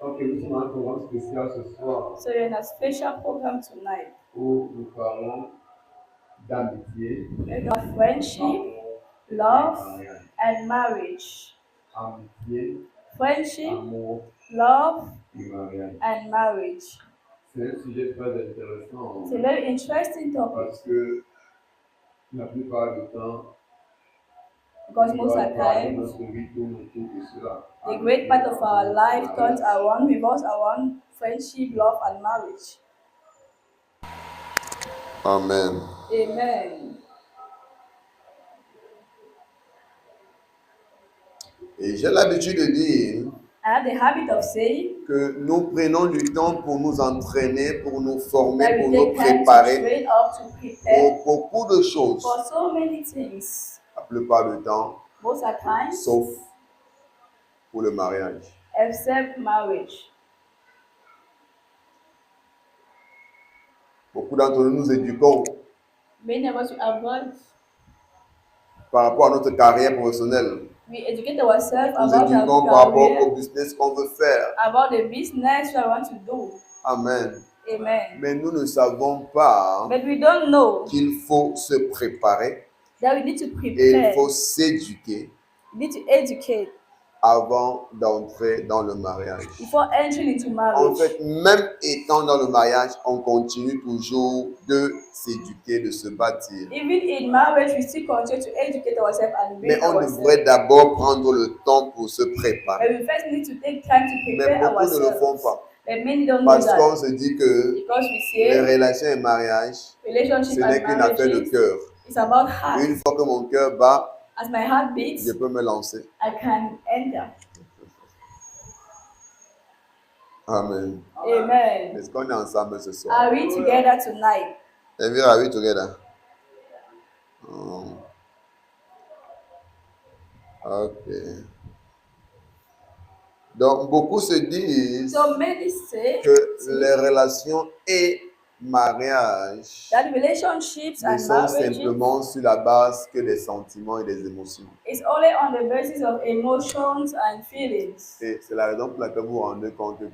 Ok, nous sommes dans un programme spécial ce soir So you're in a special program tonight. où nous parlons d'amitié, We got friendship, amour et love, mariage. and marriage. Amitié, Friendship, amour love, et mariage. and marriage. C'est un sujet très intéressant It's a very interesting topic parce que la plupart du temps, because une most of bonne the partie de times notre vie tourne autour de cela. the great part Amitié, of our amour et life turns mariage. around revolves around friendship, love, and marriage. Amen. Amen. Et j'ai l'habitude de dire I have the habit of saying que nous prenons du temps pour nous entraîner, pour nous former, that pour we nous take time to préparer train up to pour prepare beaucoup de choses, for so many things. la plupart du temps, Most of the times, sauf pour le mariage. except marriage. Beaucoup d'entre nous nous éduquons Many of us we avoid. par rapport à notre carrière professionnelle. We educate ourselves Nous about our éduquons par rapport au career, business qu'on veut faire. about the business we want to do. Amen. Amen. Mais nous ne savons pas But we don't know qu'il faut se préparer that we need to et il prepare. faut s'éduquer We need to educate avant d'entrer dans le mariage. before entering into En marriage. fait, même étant dans le mariage, on continue toujours de s'éduquer, de se bâtir. Even in marriage, we still continue to educate ourselves and Mais build on ourselves. devrait d'abord prendre le temps pour se But préparer. we first need to take time to Mais prepare beaucoup ne le font ourselves. pas. But many don't do Parce qu'on that se dit que because we les say relations et mariage, ce relationship n'est and qu'une affaire de marriages cœur. is about heart. Une fois que mon cœur bat, As my heart beats, je peux me lancer. I can enter. Amen. Amen. Est-ce qu'on est ensemble ce Are soir? we together tonight? And we are we together? Oh, ok. Donc, beaucoup se disent So many say que les relations et mariage that relationships ne and sont marriages simplement sur la base que des sentiments et des émotions. is only on the basis of emotions and feelings. Et c'est la raison pour laquelle vous vous rendez compte que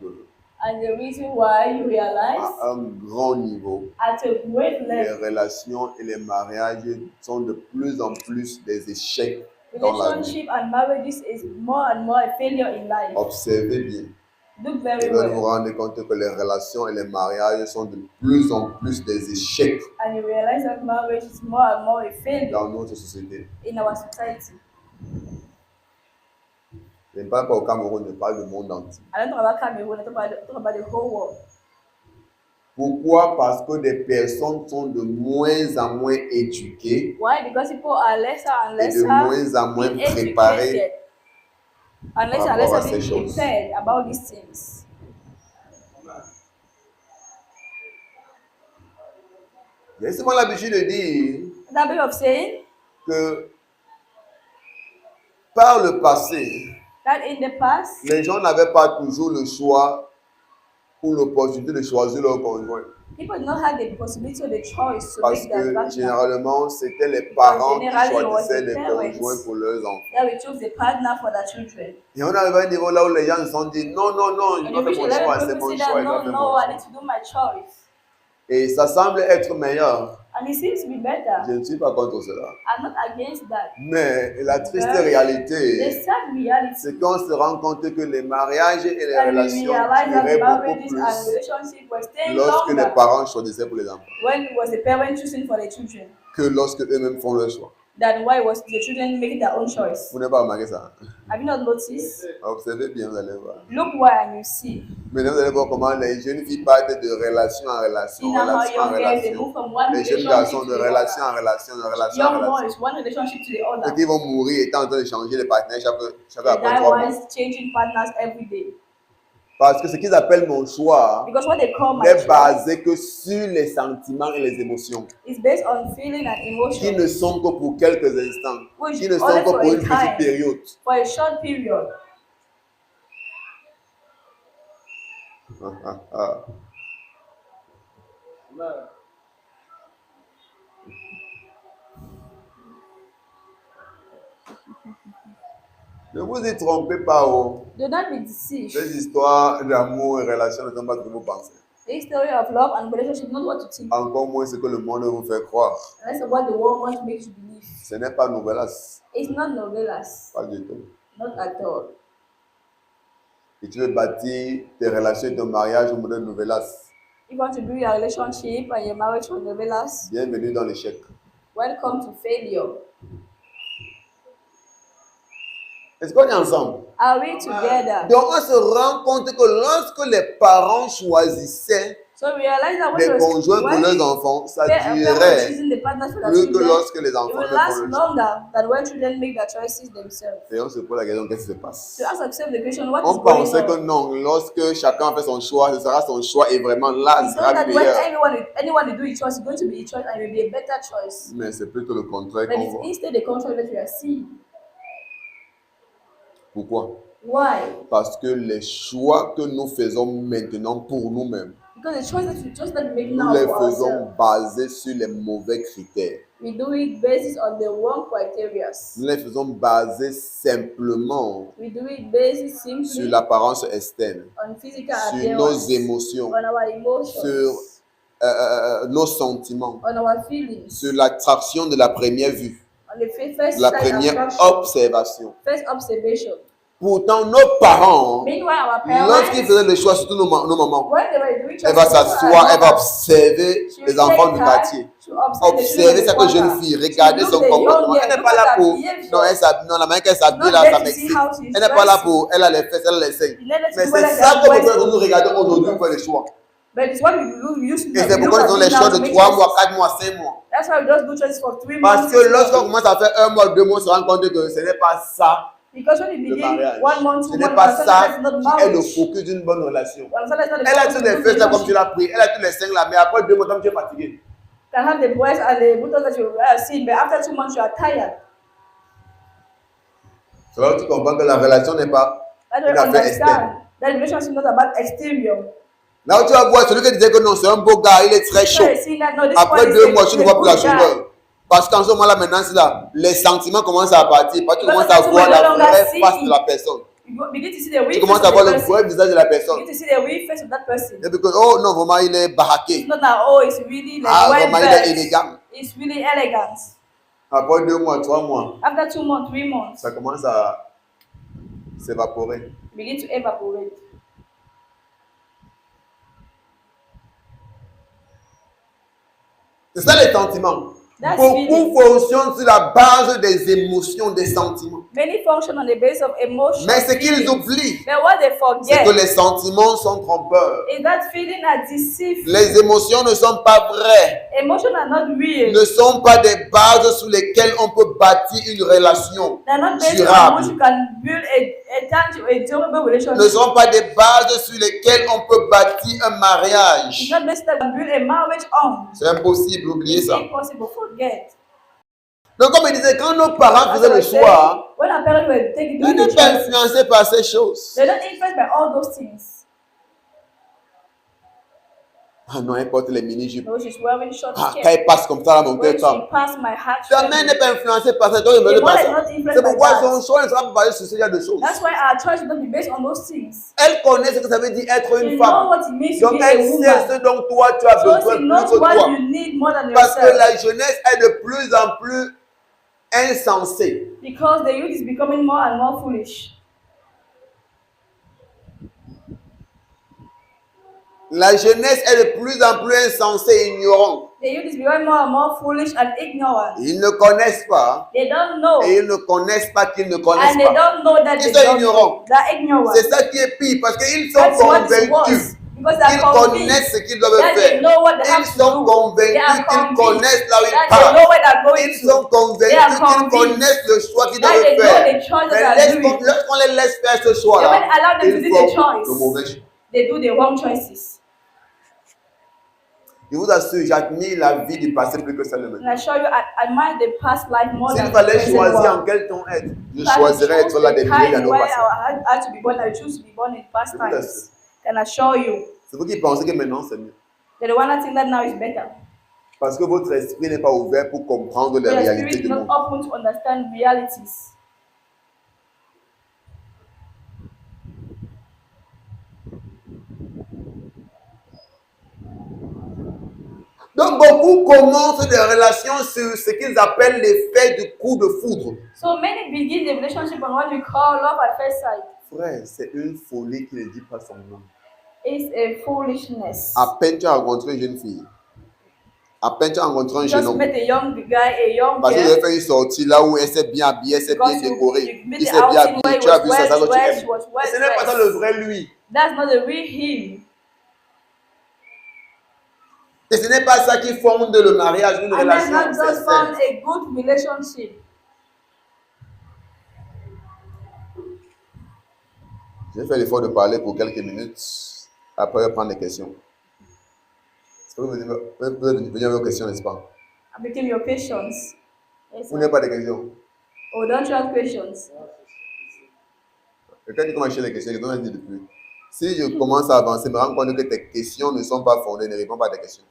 And the reason why you realize à un grand niveau, at a great les level, relations et les mariages sont de plus en plus des échecs dans la vie. relationship and marriages is more and more a failure in life. Observez bien. Look Et very vous vous well. rendez compte que les relations et les mariages sont de plus en plus des échecs And you realize that marriage is more and more a failure dans notre société. in our society. Je ne parle pas au Cameroun, je parle du monde entier. I don't talk about Cameroon, I talk about the whole world. Pourquoi? Parce que des personnes sont de moins en moins éduquées Why? Because people are lesser and et de lesser moins en moins being préparées educated. And lesser par and rapport à lesser ces being choses. prepared about these things. J'ai souvent l'habitude de dire That way of saying que par le passé, that in the past, les gens n'avaient pas toujours le choix ou l'opportunité de choisir leur conjoint. people did not have the possibility or the choice to Parce make their que partner. généralement, c'était les parents qui Generally, it was choisissaient the les parents conjoints pour leurs enfants. that will choose the partner for their children. Et on arrive à un niveau là où les gens se sont dit non, non, non, il And doit you reach faire a mon choix, level c'est people mon say choix, that il doit no, faire no, mon I choix. need to do my choice. Et ça semble être meilleur. And it seems to be better. Je ne suis pas contre cela. I'm not against that. Mais la triste But the réalité, sad reality c'est qu'on se rend compte que les mariages et les that we relations realize that duraient beaucoup marriages and plus relationships were staying lorsque les longer parents choisissaient pour les enfants when it was the parent choosing for the children que lorsque eux-mêmes font leur choix. than why it was the children making their own choice. Vous n'avez pas remarqué ça? Have you not noticed? Observez bien, vous allez voir. Look where and you see. Maintenant, vous allez voir comment les jeunes filles partent de relation en relation, See now how relation en young girls they relation. move from one Les jeunes relationship garçons to de the relation other. en relation, de relation en Young relation. boys, one relationship to the Et other. qui vont mourir étant en train de changer les partenaires chaque They après die 3 mois. once, changing partners every day. Parce que ce qu'ils appellent mon choix Because what they call my n'est choice basé que sur les sentiments et les émotions, is based on feeling and qui emotion, ne sont que pour quelques instants, which qui ne sont only que for pour a une petite time, période. for a short period. Ne vous y trompez pas. Oh. Do not be deceived. Ces histoires d'amour et relation ne sont pas ce que vous pensez. This story of love and relationship is not what you think. Encore moins ce que le monde vous fait croire. And that's what the world wants to make you believe. Ce n'est pas novelas. It's not novelas. Pas du tout. Not at all. Et tu veux bâtir tes relations et ton mariage au modèle novelas. You want to build your relationship and your marriage on novelas. Bienvenue dans l'échec. Welcome to failure. Est-ce qu'on est ensemble? Are we together? Donc on se rend compte que lorsque les parents choisissaient So we realize that les conjoints pour leurs enfants, ça durerait plus que lorsque les it enfants will le last font. longer than when children make their choices themselves. Et on se pose la question, qu'est-ce qui se passe? To ask ourselves the question, what On is going pensait que on? non, lorsque chacun fait son choix, ce sera son choix et vraiment là, We ce thought sera that when meilleur. anyone will do a choice, it's going to be a choice and it will be a better choice. Mais c'est plutôt le contraire But qu'on it's voit. instead the contrary that we are seeing. Pourquoi? Why? Parce que les choix que nous faisons maintenant pour nous-mêmes, Because the choice that we make nous now les for faisons ourselves, basés sur les mauvais critères. we do it based on the wrong criteria. Nous les faisons basés simplement We do it based sur simply l'apparence externe, on physical sur nos appearance, émotions, on our emotions, sur nos sentiments, on our feelings, sur l'attraction de la première vue, on the first de la sight première attraction, observation. first observation. Pourtant, nos parents, Meanwhile, our lorsqu'ils parents, faisaient le choix, surtout nos mamans, when they were doing elle va s'asseoir, elle va observer les enfants du quartier. Observer cette jeune fille, regarder son comportement. Elle n'est pas là pour. Non, elle s'habille. Non, la manière qu'elle s'habille là, ça m'excite. Elle n'est pas là pour. Elle a les fesses, elle a les seins. Mais c'est ça que nous regardons aujourd'hui pour faire les choix. But it's what we use. Et c'est pourquoi ils ont les choix de 3 mois, 4 mois, 5 mois. That's why we just do choices for 3 months. Parce que lorsqu'on commence à faire 1 mois, 2 mois, on se rend compte que ce n'est pas ça Because when you le begin mariage. 1 month, Ce 2 n'est months, pas ça that's not qui est le marriage. focus d'une bonne relation. Well, so that's not the Elle a focus tous of les the fesses là comme tu relationship. l'as pris. Elle a tous les seins là, mais après 2 mois, tu es fatigué. You can have the boys and the buttons that you seen, but after 2 months you are tired. C'est là où tu comprends que la relation n'est pas That's une why you affaire externe. understand that relationship is not about exterior. Là où tu vas voir celui qui disait que non, c'est un beau gars, il est très chaud. So you see that, no, this Après one is 2 a- mois, tu is ne a vois plus la good guy. chaudeur. Parce qu'en ce moment-là, maintenant, c'est là, les sentiments commencent à partir. Parce que tu Because commences à that's voir when you la no longer vraie see face de it. la personne. You begin to see the Tu weak face commences of à voir the le person. vrai visage de la You personne. begin to see the weak face of that person. Et puis que, oh non, vraiment, il est baraqué. It's not that, oh, it's really like Ah, well vraiment, il est dressed. élégant. It's really elegant. Après 2 mois, 3 mois, After 2 months, 3 months, ça commence à s'évaporer. you begin to evaporate. C'est ça les sentiments. That's Beaucoup feeling. fonctionnent sur la base des émotions, des sentiments. Many function on the basis of emotion. Mais ce qu'ils feelings. oublient, But what they c'est forget que les sentiments sont trompeurs. is that feeling are deceitful. Les émotions ne sont pas vraies, Emotions are not real. ne sont pas des bases sur lesquelles on peut bâtir une relation, They're not based durable. on which you can build a tangible, a durable ne relationship. sont pas des bases sur lesquelles on peut bâtir un It's mariage. not based on build a marriage on. C'est impossible, oubliez It's ça. impossible. Forget. Donc comme je disais, quand nos parents As I faisaient le was saying, choix, when our parents were taking ils doing the n'étaient pas choice, influencés par ces choses. they're not influenced by all those things. Ah non, elle porte les mini-jupes. No, she's wearing short Ah, quand skirt. elle passe comme ça, là, mon When cœur she tombe. passed my heart, Ta mère n'est pas influencée par ça, toi, je ne the veux pas mother is ça. not influenced C'est by pourquoi that. son choix ne sera pas basé sur ce genre de choses. That's why our choice should not be based on those things. Elle connaît ce que ça veut dire être You une know femme. what it means to Donc be a elle sait woman. ce dont toi tu as So besoin she plus knows que what toi. you need more than Parce que yourself. la jeunesse est de plus en plus insensée. Because the youth is becoming more and more foolish. La jeunesse est de plus en plus insensée et ignorante. The youth is becoming more and more foolish and ignorant. Ils ne connaissent pas They don't know. et ils ne connaissent pas qu'ils ne connaissent And they pas. don't know that Ils they sont don't ignorants. know. They're ignorant. C'est ça qui est pire parce qu'ils sont That's what is worse. convaincus. Because they're Ils convinced connaissent ce qu'ils doivent that they faire. know what they have Ils to sont do. They convaincus are qu'ils convinced connaissent là où ils that they partent. know where they're going Ils to. sont They convaincus are qu'ils convinced connaissent le choix qu'ils that doivent they know faire. the choice Mais that they are doing. lorsqu'on les laisse faire ce And when choix-là, allow them to ils do the font choice, le mauvais choix. they do the wrong choices. Je vous assure, j'admire la vie du passé plus que celle de And maintenant. I show you, I admire the past life more S'il than the fallait present choisir en one. quel temps être, je If I choisirais choose être là the des milliers time d'années au where passé. I had to be born, I choose to be born in past Je vous times. assure. Can I assure you? C'est vous qui pensez que maintenant c'est mieux. That the one that think that now is better. Parce que votre esprit n'est pas ouvert pour comprendre les Your réalités spirit du is not monde. open to understand realities. beaucoup commencent des relations sur ce qu'ils appellent l'effet du coup de foudre. So many begin the relationship on what we call love at first sight. Frère, c'est une folie qui ne dit pas son nom. It's a foolishness. À peine tu as rencontré une jeune fille. À peine tu as rencontré un jeune Just homme. met a young guy, a young Parce que vous girl. avez fait une sortie là où elle s'est bien habillée, elle s'est bien Because décorée. you met Il the s'est bien outing habillé. where Tu as vu he ça, was ça que tu well aimes. dressed, was well Ce n'est pas ça dressed. le vrai lui. That's not the real him. Et ce n'est pas ça qui fonde le mariage ou une And that's relation not just found sincère. a good relationship. J'ai fait l'effort de parler pour quelques minutes. Après, je vais prendre des questions. Vous venez venir avec vos questions, n'est-ce pas? I became your patience. Yes, Vous n'avez pas de questions? oh, don't you have questions? Quelqu'un dit comment acheter les questions, je dois dire depuis. Si je commence à avancer, me rends compte que tes questions ne sont pas fondées, ne répondent pas à tes questions.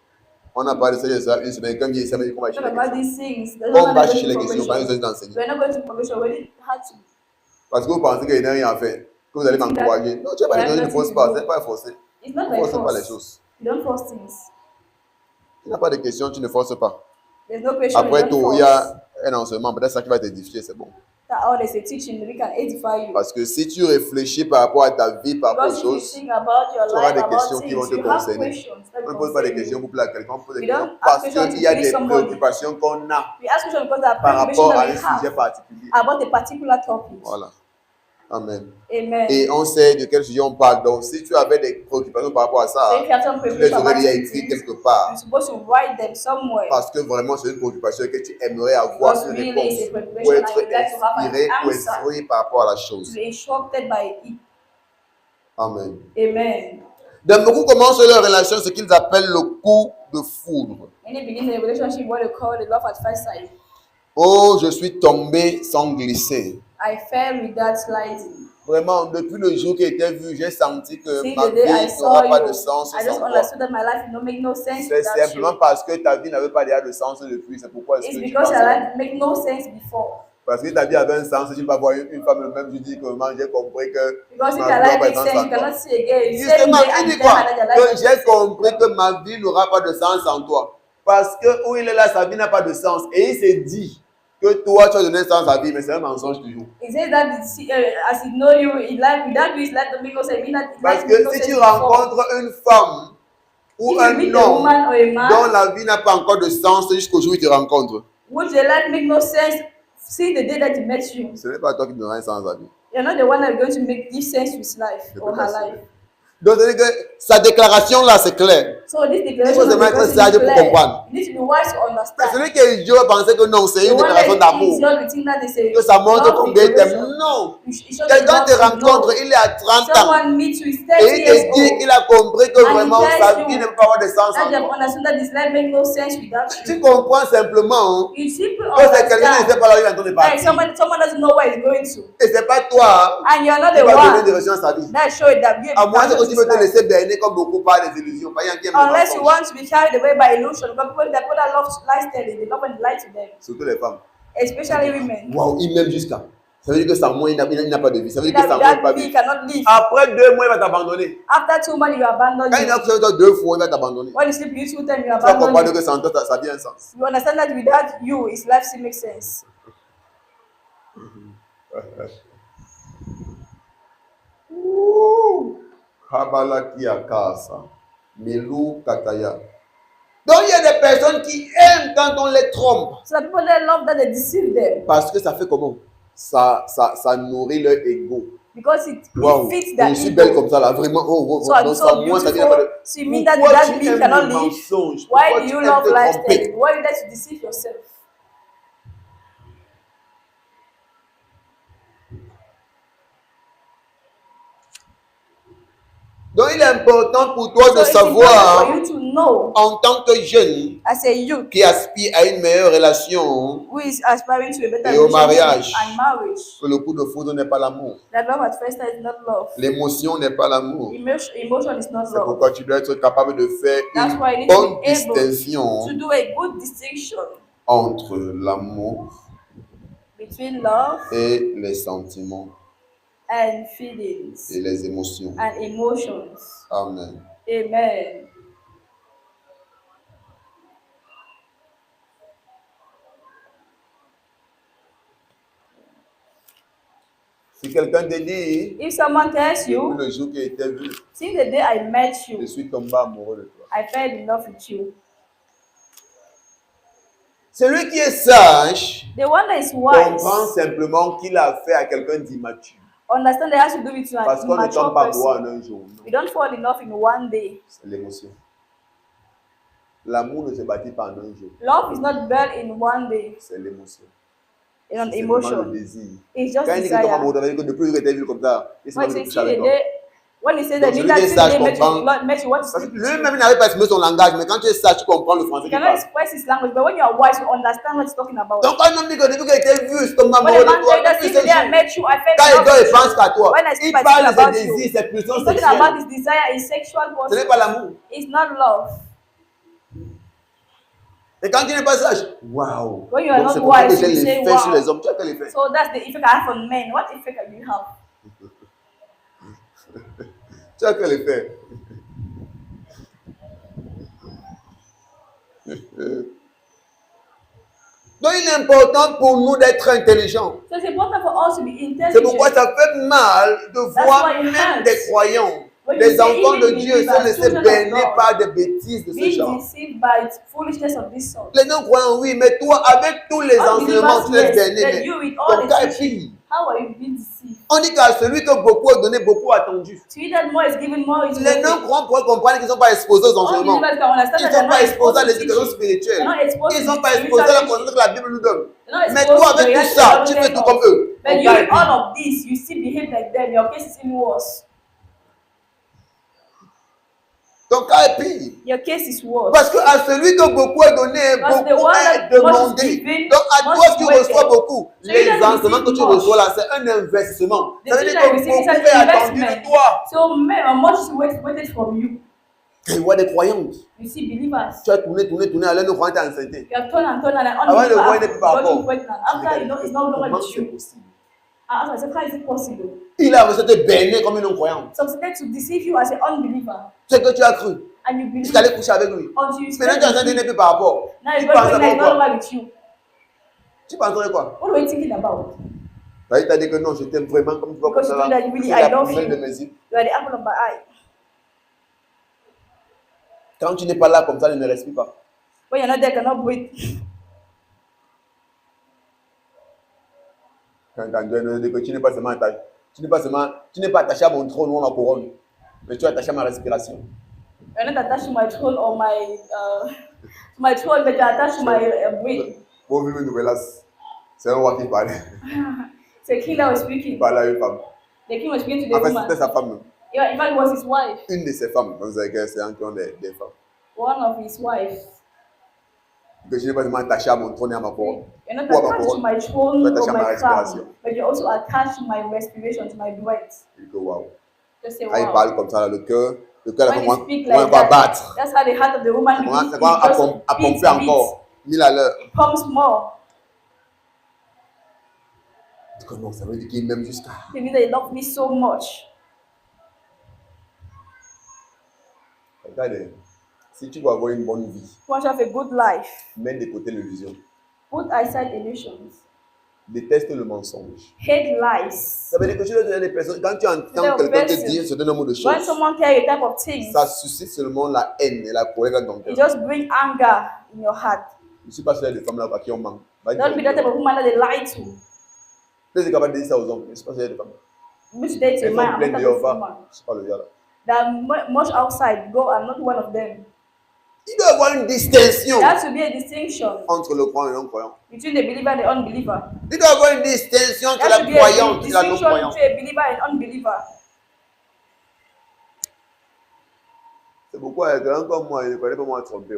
On a parlé de ça une semaine, comme il dit comment acheter Talk les about questions. these things. On va chercher les questions, pas besoin d'enseigner. We're not going to probation. We didn't have to. Parce que vous pensez qu'il n'y a rien à faire, que vous allez m'encourager. Non, tu n'as pas de questions, ne force pas, ce n'est pas forcé. It's not Ne by force pas les force. choses. You don't force things. Tu n'as pas de questions, tu ne forces pas. There's no question. Après You tout, don't il y force. a un enseignement, peut-être ça qui va t'édifier, c'est bon. Oh, there's a teaching that we can edify you. Parce que si tu réfléchis par rapport à ta vie, par rapport aux Because if you choses, think about your tu auras life, des about questions qui vont things, te you have concerner. questions that On ne pose pas des concern questions you. pour plaire à quelqu'un, on pose des We questions don't parce ask questions qu'il to y a please des somebody. préoccupations qu'on a We ask questions because there are par preoccupations rapport à that un we sujet have particulier. about a particular topic. Voilà. Amen. Amen. Et on sait de quel sujet on parle. Donc, si tu avais des préoccupations par rapport à So ça, if you have some tu les preoccupation aurais about déjà these écrites things, quelque part. you're supposed to write them somewhere. Parce que vraiment, c'est une préoccupation que tu aimerais avoir Because une really réponse it's a pour preoccupation être and you'd like to have inspiré an ou answer instruit par rapport à la chose. to be instructed by it. Amen. Amen. Donc, beaucoup commencent leur relation, ce qu'ils appellent le coup de foudre. Any beginning a relationship, what they call the love at first sight. Oh, je suis tombé sans glisser. I fell without sliding. Vraiment, depuis le jour qui était vu, j'ai senti que See, ma the day I vie saw n'aura pas you, de sens I just sans toi. understood that my life will not make no sense C'est without simplement you. parce que ta vie n'avait pas déjà de sens depuis. C'est pourquoi est-ce It's que tu because penses your ça? life make no sense before. Parce que ta vie avait un sens. Si tu ne peux pas voir une femme le même, tu dis que moi j'ai compris que Because if ma your vie life n'aura pas de makes sens sense, sans you toi. cannot see again. Same Justement, day tu and dis then quoi? another life Que makes j'ai sense. compris que ma vie n'aura pas de sens sans toi. Parce que où il est là, sa vie n'a pas de sens. Et il s'est dit que toi, tu as donné sens à sa vie, mais c'est un mensonge toujours. He says that as he know you, his life without you, his life don't make no sense. Mean that his Parce life make no que si sense tu before. rencontres une femme ou If you un meet a homme woman or a man, dont la vie n'a pas encore de sens jusqu'au jour où il te rencontre, which the life make no sense, see the day that he met you. ce n'est pas toi qui donneras un sens à la vie. You're not the one that's going to give sense to his life Je or peux her t'assurer. life. Donc, c'est-à-dire que sa déclaration là, c'est clair. So this Il declaration faut of the seulement être person sage is pour clear. comprendre. You need to be wise to Mais understand. celui qui est idiot va penser que non, c'est The une one déclaration that is d'amour. idiot will think that is a Que ça montre love combien il t'aime. declaration. Non. It shows Quelqu'un that te love is rencontre, love. il est à 30 ans. Someone meets you, is Et 30 il years te dit old. qu'il a compris que And he vraiment tells sa you vie ne peut pas avoir de sens that en you have toi. understood that this life makes no sense without Tu you. comprends simplement You simply que c'est quelqu'un qui ne sait understand pas là où il est en train de that partir. someone doesn't know where he's going to. Et c'est pas toi And you're not qui the va donner one direction à sa vie. that show it that you À have moins become que tu his veux te life. laisser berner comme beaucoup par les illusions. Pas rien qui aime les Unless you mensonges. want to be carried away by illusion, because people that love lifestyle, they love when lie to them, Surtout les femmes. especially women. Waouh, il m'aime jusqu'à. Ça veut dire que sans moi, il n'a pas de vie. Ça veut dire que That sans moi, il n'a pas without de me vie. cannot live. Après 2 mois, il va t'abandonner. After 2 months, you abandon Quand il a you. couché avec toi 2 fois, il va t'abandonner. When you sleep, you 2 times, you Tu vas abandon comprendre you. que sans toi, ça a bien un sens. You understand that without you, his life still makes sense. Kabalakia Kasa. Milou Kataya. Donc, il y a des personnes qui aiment quand on les trompe. So the people that love that they deceive them Parce que ça fait comment? Ça nourrit leur ego. because it Waouh, fits their je suis belle ego. comme ça là, vraiment. Oh, So I'm donc so sans moi, ça vient pas beautiful. de. So you mean that Pourquoi without tu me aimes cannot le live? mensonge? Why Pourquoi do tu you aimes love te lifestyle? tromper? Why do you like to deceive yourself? Donc, il est important pour toi So de it's important savoir, for you to know en tant que jeune as a youth qui aspire à une meilleure relation, who is aspiring to a better Et au relationship mariage. and marriage, que le coup de foudre n'est pas l'amour. that love at first sight is not love. L'émotion n'est pas l'amour. Emotion is not C'est love. pourquoi tu dois être capable de faire That's why you une need to bonne be able distinction to do a good distinction entre l'amour between love et les sentiments and feelings et les émotions. and emotions. Amen. Amen. Si quelqu'un te dit, If someone tells you, le jour qui a été vu, since the day I met je you, suis tombé amoureux de toi. I fell in love with you. Celui qui est sage The one that is comprend wise simplement qu'il a fait à quelqu'un d'immature. understand that it has to do with an Parce qu'on ne immature tombe pas amoureux en person. un jour. Non. We don't fall in love in one day. C'est l'émotion. L'amour ne se bâtit pas en un jour. Love is not built in one day. C'est l'émotion. It's an C'est vraiment le emotion. désir. It's just Quand il dit que tombe desire. amoureux, ça veut dire que depuis que tu as vu comme ça, il s'est When même you couché see avec the toi. day, when he says Donc, that celui Nina qui est see sage the day comprend. met you want to Parce speak que to you. lui-même, il n'arrive pas à exprimer son langage, mais quand tu es sage, tu comprends le français You qu'il cannot parle. express his language, but when you are wise, you understand what he's talking about. Donc, quand un homme dit que depuis qu'il a été vu, c'est tombé When amoureux a man de toi, tells you that depuis since ce the day I jour, met you, I fell quand in il love dort, with il you. pense qu'à toi. When I Il speak, I parle think de ses about you. désirs, ses pulsions He's talking about sexuelles. his desire, his sexual Ce n'est person. pas l'amour. It's not love. Et quand tu n'es pas sage, waouh. When you are Donc, c'est not pour ça que wise, j'ai you say l'effet sur les wow. hommes. Tu as quel effet? So that's the effect I have on men. What effect can you have? Tu as quel effet? Donc, il est important pour nous d'être intelligents. So it's important for us to be C'est pourquoi intelligent. ça fait mal de That's voir why it même hurts. des croyants, When des you say enfants de even Dieu sont believers, laissés children of berner God, par des bêtises de ce being genre. deceived by foolishness of this sort. Les non-croyants, oui, mais toi, avec tous les enseignements, tu laisses berner. That Mais you with all ton the cas est teaching, pire. how are you being deceived? On dit qu'à celui que beaucoup a donné, beaucoup a attendu. To you that more is given, more is Les given. non-croyants pourraient comprendre qu'ils ne sont pas exposés aux All enseignements. believers can understand Ils that ne they're sont pas not exposés à exposed to l'éducation teaching. spirituelle. They're not exposed Ils ne to sont pas exposés à la spiritual connaissance teaching. que la Bible nous donne. They're not Mais exposed toi, to the avec tout reality ça, of tu the fais tout Bible. comme eux. But Ton you, cas est with all pire. of this, you still behave like them. Your case is even worse. Ton cas est pire. Your case is worse. Parce que à celui que beaucoup est donné, Because the beaucoup one est that much is demandé. given, Donc à much toi is qui waited. reçois beaucoup, So you les don't enseignements que receive tu much. reçois là, c'est un investissement. The Ça veut thing dire that que you receive is beaucoup an est attendu investment. de toi. So much is waited from you. Quand il voit des croyantes, You see believers. tu as tourné, alors le croyant est enceinte. You have turned and turned and an Avant de voir, il n'est plus unbeliever par got you rapport. pregnant. After you know it's no longer Comment with c'est you. possible? I said, how is it possible? Il a reçu te berner comme une non-croyante. Succeeded to deceive you as an unbeliever. C'est que tu as cru. And you believe Tu allais coucher avec lui. until you Maintenant, tu es slept enceinte, with il n'est him. plus par rapport. Now Tu you got penses pregnant, it's no quoi? longer with you. Tu penserais quoi? What are you thinking about? Il t'a dit que non, je t'aime vraiment comme tu vois comme Because you ça. think that really, C'est I la love prunelle de you. mes yeux. You are the apple of my eye. Quand tu n'es pas là comme ça, ne respire pas. When you're not there, cannot breathe. Quand Dieu dit que tu n'es pas seulement attaché, tu n'es pas attaché à mon trône ou à ma couronne, mais tu es attaché à ma respiration. You're not attached to my throne or my throne, but you're attached to my brain. Bon, vivre une nouvelle, c'est un roi qui parlait. So the king that was Il speaking. parlait à une femme. The king was speaking to En the fait, woman. c'était sa femme. Yeah, in fact, it was his wife. Une de ses femmes. Vous savez que c'est un qui ont des femmes. One of his wives. Que je n'ai pas seulement attaché à mon trône et à ma couronne. You're not Ou à ma attached to couronne. my throne Tu es attaché or à ma my respiration. crown, but you're also attached to my respiration, to my breath. Il dit que waouh. Just say, Quand il wow. parle comme ça, là, le cœur When va you speak comment like il va that, battre. that's how the heart of the woman Ça begins va à just pomper beats and beats. encore. 1000 à l'heure. It pumps more. Il dit que non, ça veut dire qu'il m'aime jusqu'à. It means that he loved me so much. Regardez, si tu veux avoir une bonne vie, You want to have a good life. mets de côté l'illusion. Put aside illusions. Déteste le mensonge. Hate lies. Ça veut dire que tu dois donner des personnes. Quand tu entends quelqu'un te dire un certain nombre de When choses, someone tells you a type of things, ça suscite seulement la haine et la colère dans ton it cœur. just brings anger in your heart. Je ne suis pas sûr des femmes là qui ont manqué. Don't be that type of woman that they lie to. Peut-être capable de dire ça aux hommes. Je ne suis pas sûr des femmes. Which dates a Elles man, sont I'm pleines not de that type of Jéhovah. woman. Je ne suis pas le gars là. That much outside, go, I'm not one of them. Il doit y avoir une distinction There has to be a distinction entre le croyant et le non-croyant. between the believer and the unbeliever. Il doit y avoir une distinction entre There has to la be a croyante et la distinction non-croyante. between a believer and unbeliever. C'est pourquoi quelqu'un comme moi, il ne connaît pas moi tromper.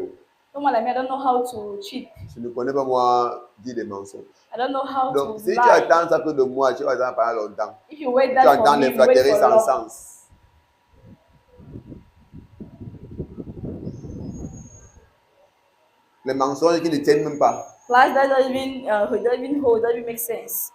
Someone like me, I don't know how to cheat. Je ne connais pas moi dire des mensonges. I don't know how Donc, to si tu lie. attends ça que de moi, tu vas attendre pendant longtemps. If you wait Tu that for entends me, les you wait flatteries for sans long. sens. Les mensonges qui ne tiennent même pas. Lies that don't even hold, don't even make sense.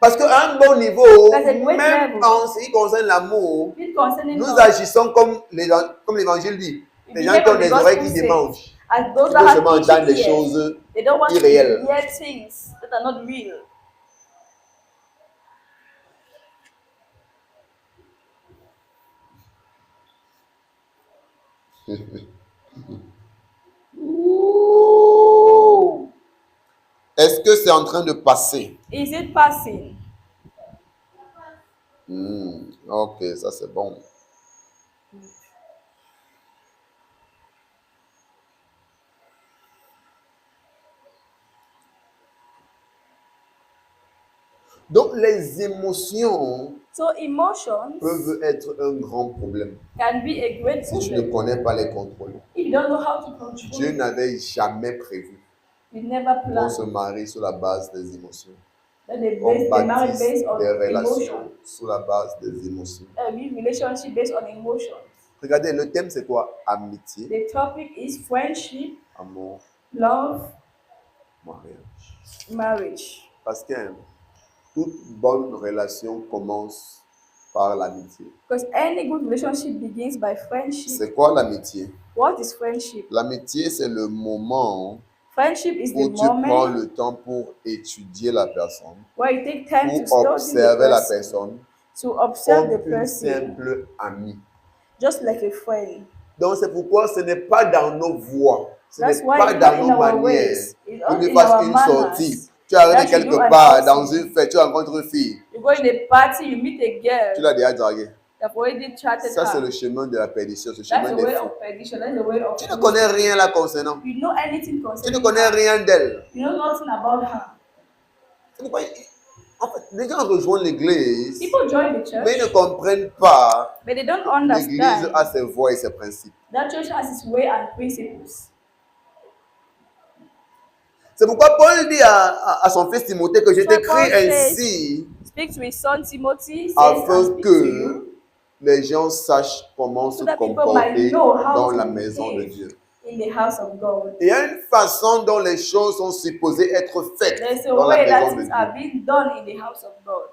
Parce qu'à un bon niveau, That's a great même level. en ce qui concerne l'amour, It concerning nous love, agissons comme l'évangile dit. Les gens qui ont des oreilles qui démangent. as those Ils that veulent have seulement entendre des itchy ears, choses they don't want to irréelles. hear things that are not real. Ouh. Est-ce que c'est en train de passer? Is it passing? Ok, ça c'est bon. Donc les émotions So emotions peuvent être un grand problème can be a great si tu ne problem connais pas les contrôler. if you don't know how to control Dieu it. n'avait jamais prévu You never qu'on plan. se marie sur la base des émotions. Then they On marry bâtisse based on des relations emotion. sur la base des émotions. A relationship based on emotions. Regardez, le thème c'est quoi? Amitié, The topic is friendship, amour, love, mariage. marriage. Parce que toute bonne relation commence par l'amitié. Because any good relationship begins by friendship. C'est quoi l'amitié? What is friendship? L'amitié, c'est le moment Friendship is où the tu prends moment le temps pour étudier la personne, where you take time to pour study the observer la person, personne, to observe the comme une person, simple amie. just like a friend. Donc c'est pourquoi ce n'est pas dans nos voies, ce That's n'est why pas it's dans not in nos our manières ways. It's que not tu in fasses our une manners. sortie. Tu arrives That you quelque do an part dans outing. une fête, tu rencontres une fille, You go in a party, you meet a tu girl, l'as déjà draguée. you've already chatted Ça c'est her. le chemin de la perdition, ce That's chemin the des way fous. of perdition. That's the way of. Tu ne connais rien là concernant. You know anything Tu ne concerning connais her. rien d'elle. You know nothing about her. C'est pourquoi, en fait, les gens rejoignent l'église, People join the church, mais ils ne comprennent pas. but they don't L'église understand a ses voies et ses principes. that church has its way and principles. C'est pourquoi Paul dit à son fils Timothée que je So Paul t'écris says, ainsi speak to his son Timothy, says, afin and speak to que you, les gens sachent comment se so that people comporter might know how dans to la maison de behave Dieu. in the house of God. Il y a une façon dont les choses sont supposées être faites There's a dans la way that maison de things are Dieu. being done in the house of God.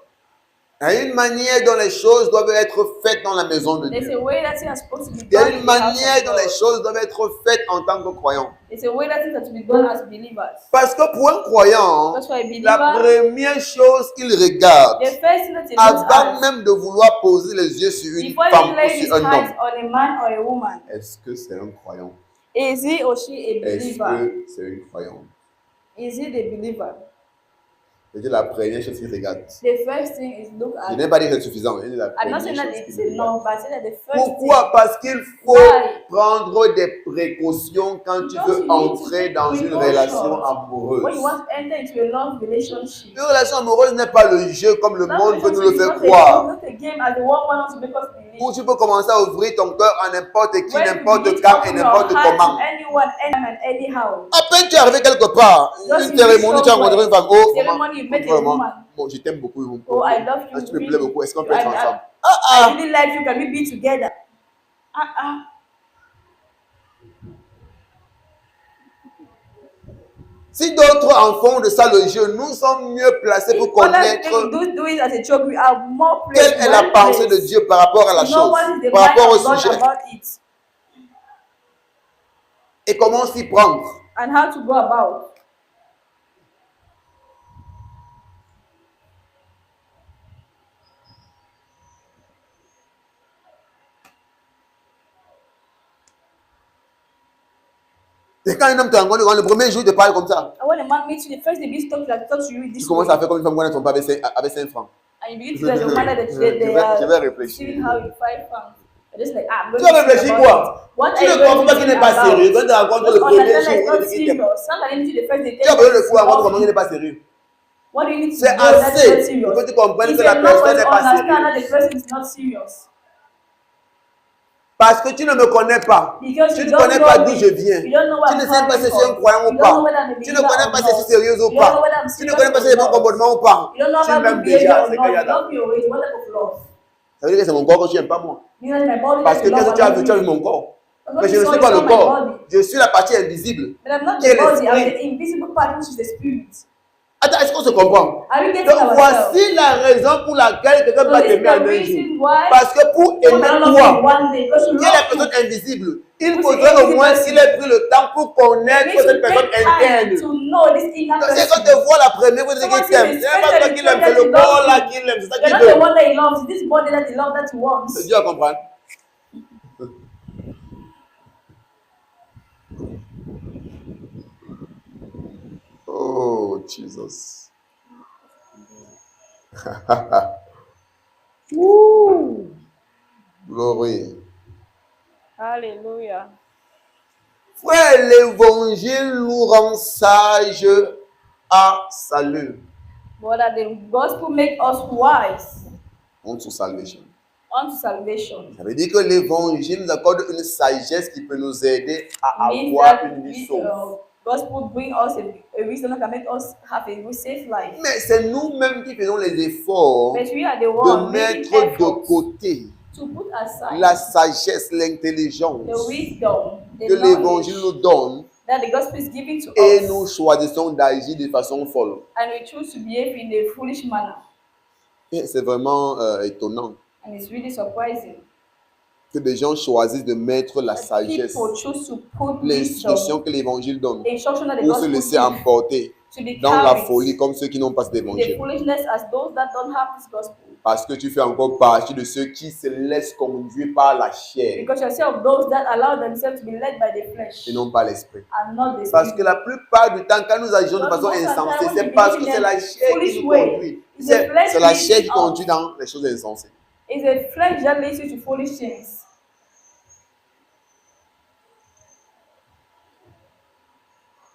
Il y a une manière dont les choses doivent être faites dans la maison de There's Dieu. a way that things are supposed to be Il y a done une in the house manière of dont les God. choses doivent être faites en tant que croyant. There's a way that things are to be done as believers. Parce que pour un croyant, That's why a la believer, première chose qu'il regarde, the first thing that he looks avant at, même de vouloir poser les yeux sur une before femme he ou lays his sur un hands homme, on a man or a woman, est-ce que c'est un croyant? is he or she a Est-ce believer? que c'est une croyante? Is he the believer? C'est la première chose qu'il regarde. The first thing is look Je at. n'ai pas dit que c'est suffisant. Je dis la I'm première not saying chose that it's qu'il regarde. enough, but I say that the first Pourquoi? Parce qu'il faut Why? prendre des précautions quand tu Because veux you need to entrer take dans une precautions relation thing, when amoureuse. you want to enter into a love relationship. Une relation amoureuse n'est pas le jeu comme le That monde veut nous le relationship faire is croire. not a game as the world wants to make us believe. Où tu peux commencer à ouvrir ton cœur à n'importe qui, When you n'importe begin to quand et open your n'importe heart comment. to anyone, anytime and anyhow. À peine tu es arrivé quelque part, Just une cérémonie, tu as somewhere. rencontré une femme. Oh, Ceremony, maman, you met a vraiment, woman. bon, je t'aime beaucoup. Oh, I love you. Tu me really. plais beaucoup. Est-ce qu'on peut être I ensemble? really like you. Can we be together? Si d'autres en font de ça le jeu, nous sommes mieux placés pour If other connaître people do it as a joke, we are more placed. quelle est la pensée de Dieu par rapport à la No chose, one is the par mind rapport au of God sujet, about it et comment s'y prendre. and how to go about. Et quand un homme te rencontre, le premier jour, il te parle comme ça. And when a man meets you, the first thing he talks to you Tu this commences way. à faire comme une femme qui ne pas avec 5 francs. And you begin to as a man that Je vais réfléchir. seeing how you fight from. Just like, I'm Tu going vas to think réfléchir about quoi? it. What Tu are ne you comprends going pas to qu'il think n'est pas about? sérieux. Quand tu rencontres le Just premier understand that jour, it's not il dit qu'il serious. Sometimes into the first day, tu as besoin de le voir, comment il n'est pas sérieux. what do you need to C'est know that's not assez pour serious? que tu comprennes It's que la enough for personne you n'est to pas understand sérieuse. that the person is not serious. Parce que tu ne me connais pas. Because Tu you ne don't connais know pas me. d'où je viens. You don't know where Tu ne I'm sais pas coming si je suis un from. croyant ou You don't know pas. whether I'm a Tu ne believer connais or pas si not. je suis sérieuse ou You don't know pas. whether I'm Tu ne serious connais pas si or j'ai bon not. comportement ou pas. You don't know Tu about m'aimes good behavior déjà, or c'est not. You Kayada. love me already. What type of love? Ça veut dire que c'est mon corps que tu n'aimes pas moi. Because my body Parce que doesn't qu'est-ce love que tu as vu? me. Tu as vu mon corps. Because Mais je ne it's suis not pas le my corps. body. Je suis la partie invisible. But I'm not Qui est the body. I'm l'esprit. the invisible part, which is the spirit. Attends, est-ce qu'on se comprend? Are we getting Donc ourselves? voici la raison pour laquelle quelqu'un So va this is t'aimer en the un jour. reason why Parce que pour someone aimer cannot love toi, you one day. Because you qui est la love personne you. invisible, il Who's faudrait the au moins invisible qu'il ait pris le temps pour You connaître need to cette personne take time interne. to know this inner Donc, c'est person. quand tu vois la première fois, tu dis Someone qu'il t'aime. sees C'est pas toi qui l'aime, that c'est le he corps loves là you. qui l'aime, c'est ça You're qu'il not the veut. one that he loves. It's this body that he loves that he wants. C'est dur à comprendre. Oh, Jesus. Ouh. Glory. Hallelujah. Frère, l'évangile nous rend sages à salut. But that the gospel make us wise Unto salvation. unto salvation. Ça veut dire que l'évangile nous accorde une sagesse qui peut nous aider à Means avoir that une vie this sauve. gospel bring us a wisdom that can make us have a safe life. Mais c'est nous-mêmes qui faisons les efforts But we are the de one making mettre de efforts côté to put aside la sagesse, l'intelligence the wisdom, the que l'évangile nous knowledge donne that the gospel is giving to et nous us, choisissons d'agir de façon folle. and we choose to behave in a foolish manner. Et c'est vraiment étonnant And it's really surprising que des gens choisissent de mettre la that sagesse, people choose to put l'instruction wisdom, que l'évangile donne, the instruction that the pour se gospel laisser gives, emporter to be dans la carried folie comme ceux qui n'ont pas cet the évangile. foolishness as those that don't have this gospel. Parce que tu fais encore partie de ceux qui se laissent conduire par la chair Because you're saying of those that allow themselves to be led by the flesh et non pas l'esprit. and not the Parce que spirit. la plupart du temps, quand nous agissons de façon insensée, c'est parce que c'est la chair qui nous conduit. C'est la chair qui conduit dans les choses insensées. It's the flesh that leads you to foolish things.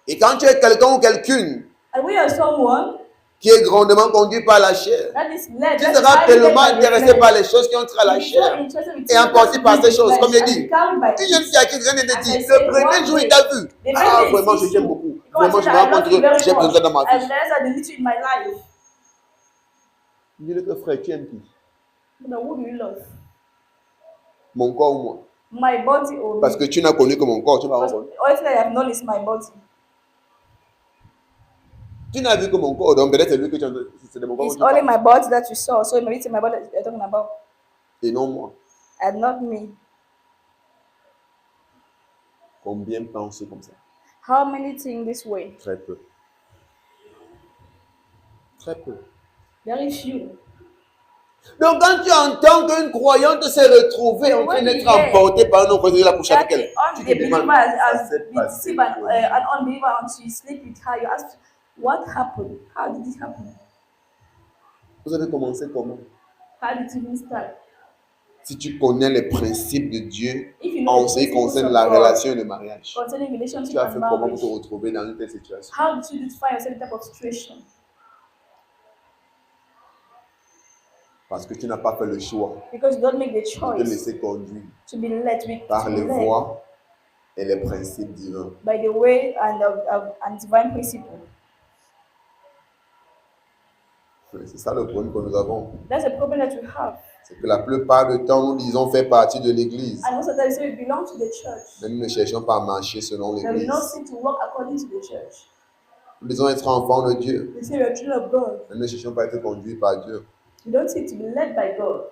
Et quand tu es quelqu'un ou quelqu'une And we are someone qui est grandement conduit par la chair, that is led, tu that is seras highly tellement led by the intéressé flesh. par les choses qui ont trait à la You'll be so chair interested with et things emporté that par lead ces to choses. flesh Comme il and dit, carried by une jeune it. fille à qui rien n'était As dit, I le said, premier one jour il day, t'a vu. the Ah, very vraiment, day je he t'aime sees beaucoup. you. Because Vraiment, he je said, me I rends compte love you que very j'ai besoin de toi dans much. ma And vie. that's I need you in my life. Dis-le que frère, tu aimes qui? But who do you love? Mon corps ou moi? My body or Parce que me? tu n'as connu que mon corps, tu vas Because reconnaître. the only thing I have known is my body. Tu n'as vu que mon corps, donc peut-être c'est lui que tu as c'est de mon corps que It's tu only parles. my body that you saw, so maybe it's my body that you're talking about, Et non moi. and not me. Combien pensent comme ça? How many think this way? Très peu. Très peu. Very few. Donc quand tu entends qu'une croyante s'est retrouvée en train d'être emportée par un non-croyant, il a couché That avec elle. the Tu te believer demandes, has ça s'est been passé deceived an comment? unbeliever until you sleep with her. You ask, what happened? How did it happen? Vous avez commencé comment? How did it even start? Si tu connais les principes de Dieu If you know en the ce qui principles concerne of la God relation et le mariage, concerning relationship tu as and fait comment pour marriage, te retrouver dans une telle situation? how did you find yourself in that type of situation? Parce que tu n'as pas fait le choix Because you don't make the de te choice laisser conduire to be led with par to les be led voies et les principes divins. by the way and divine principle. C'est ça le problème que nous avons. That's a problem that we have. C'est que la plupart du temps, nous disons faire partie de l'Église. And most of the time, we belong to the church. Mais nous ne cherchons pas à marcher selon But we l'Église. don't seem to walk according to the church. Nous disons être enfants de Dieu. We say we are children of God. Mais nous ne cherchons pas à être conduits par Dieu. We don't seem to be led by God.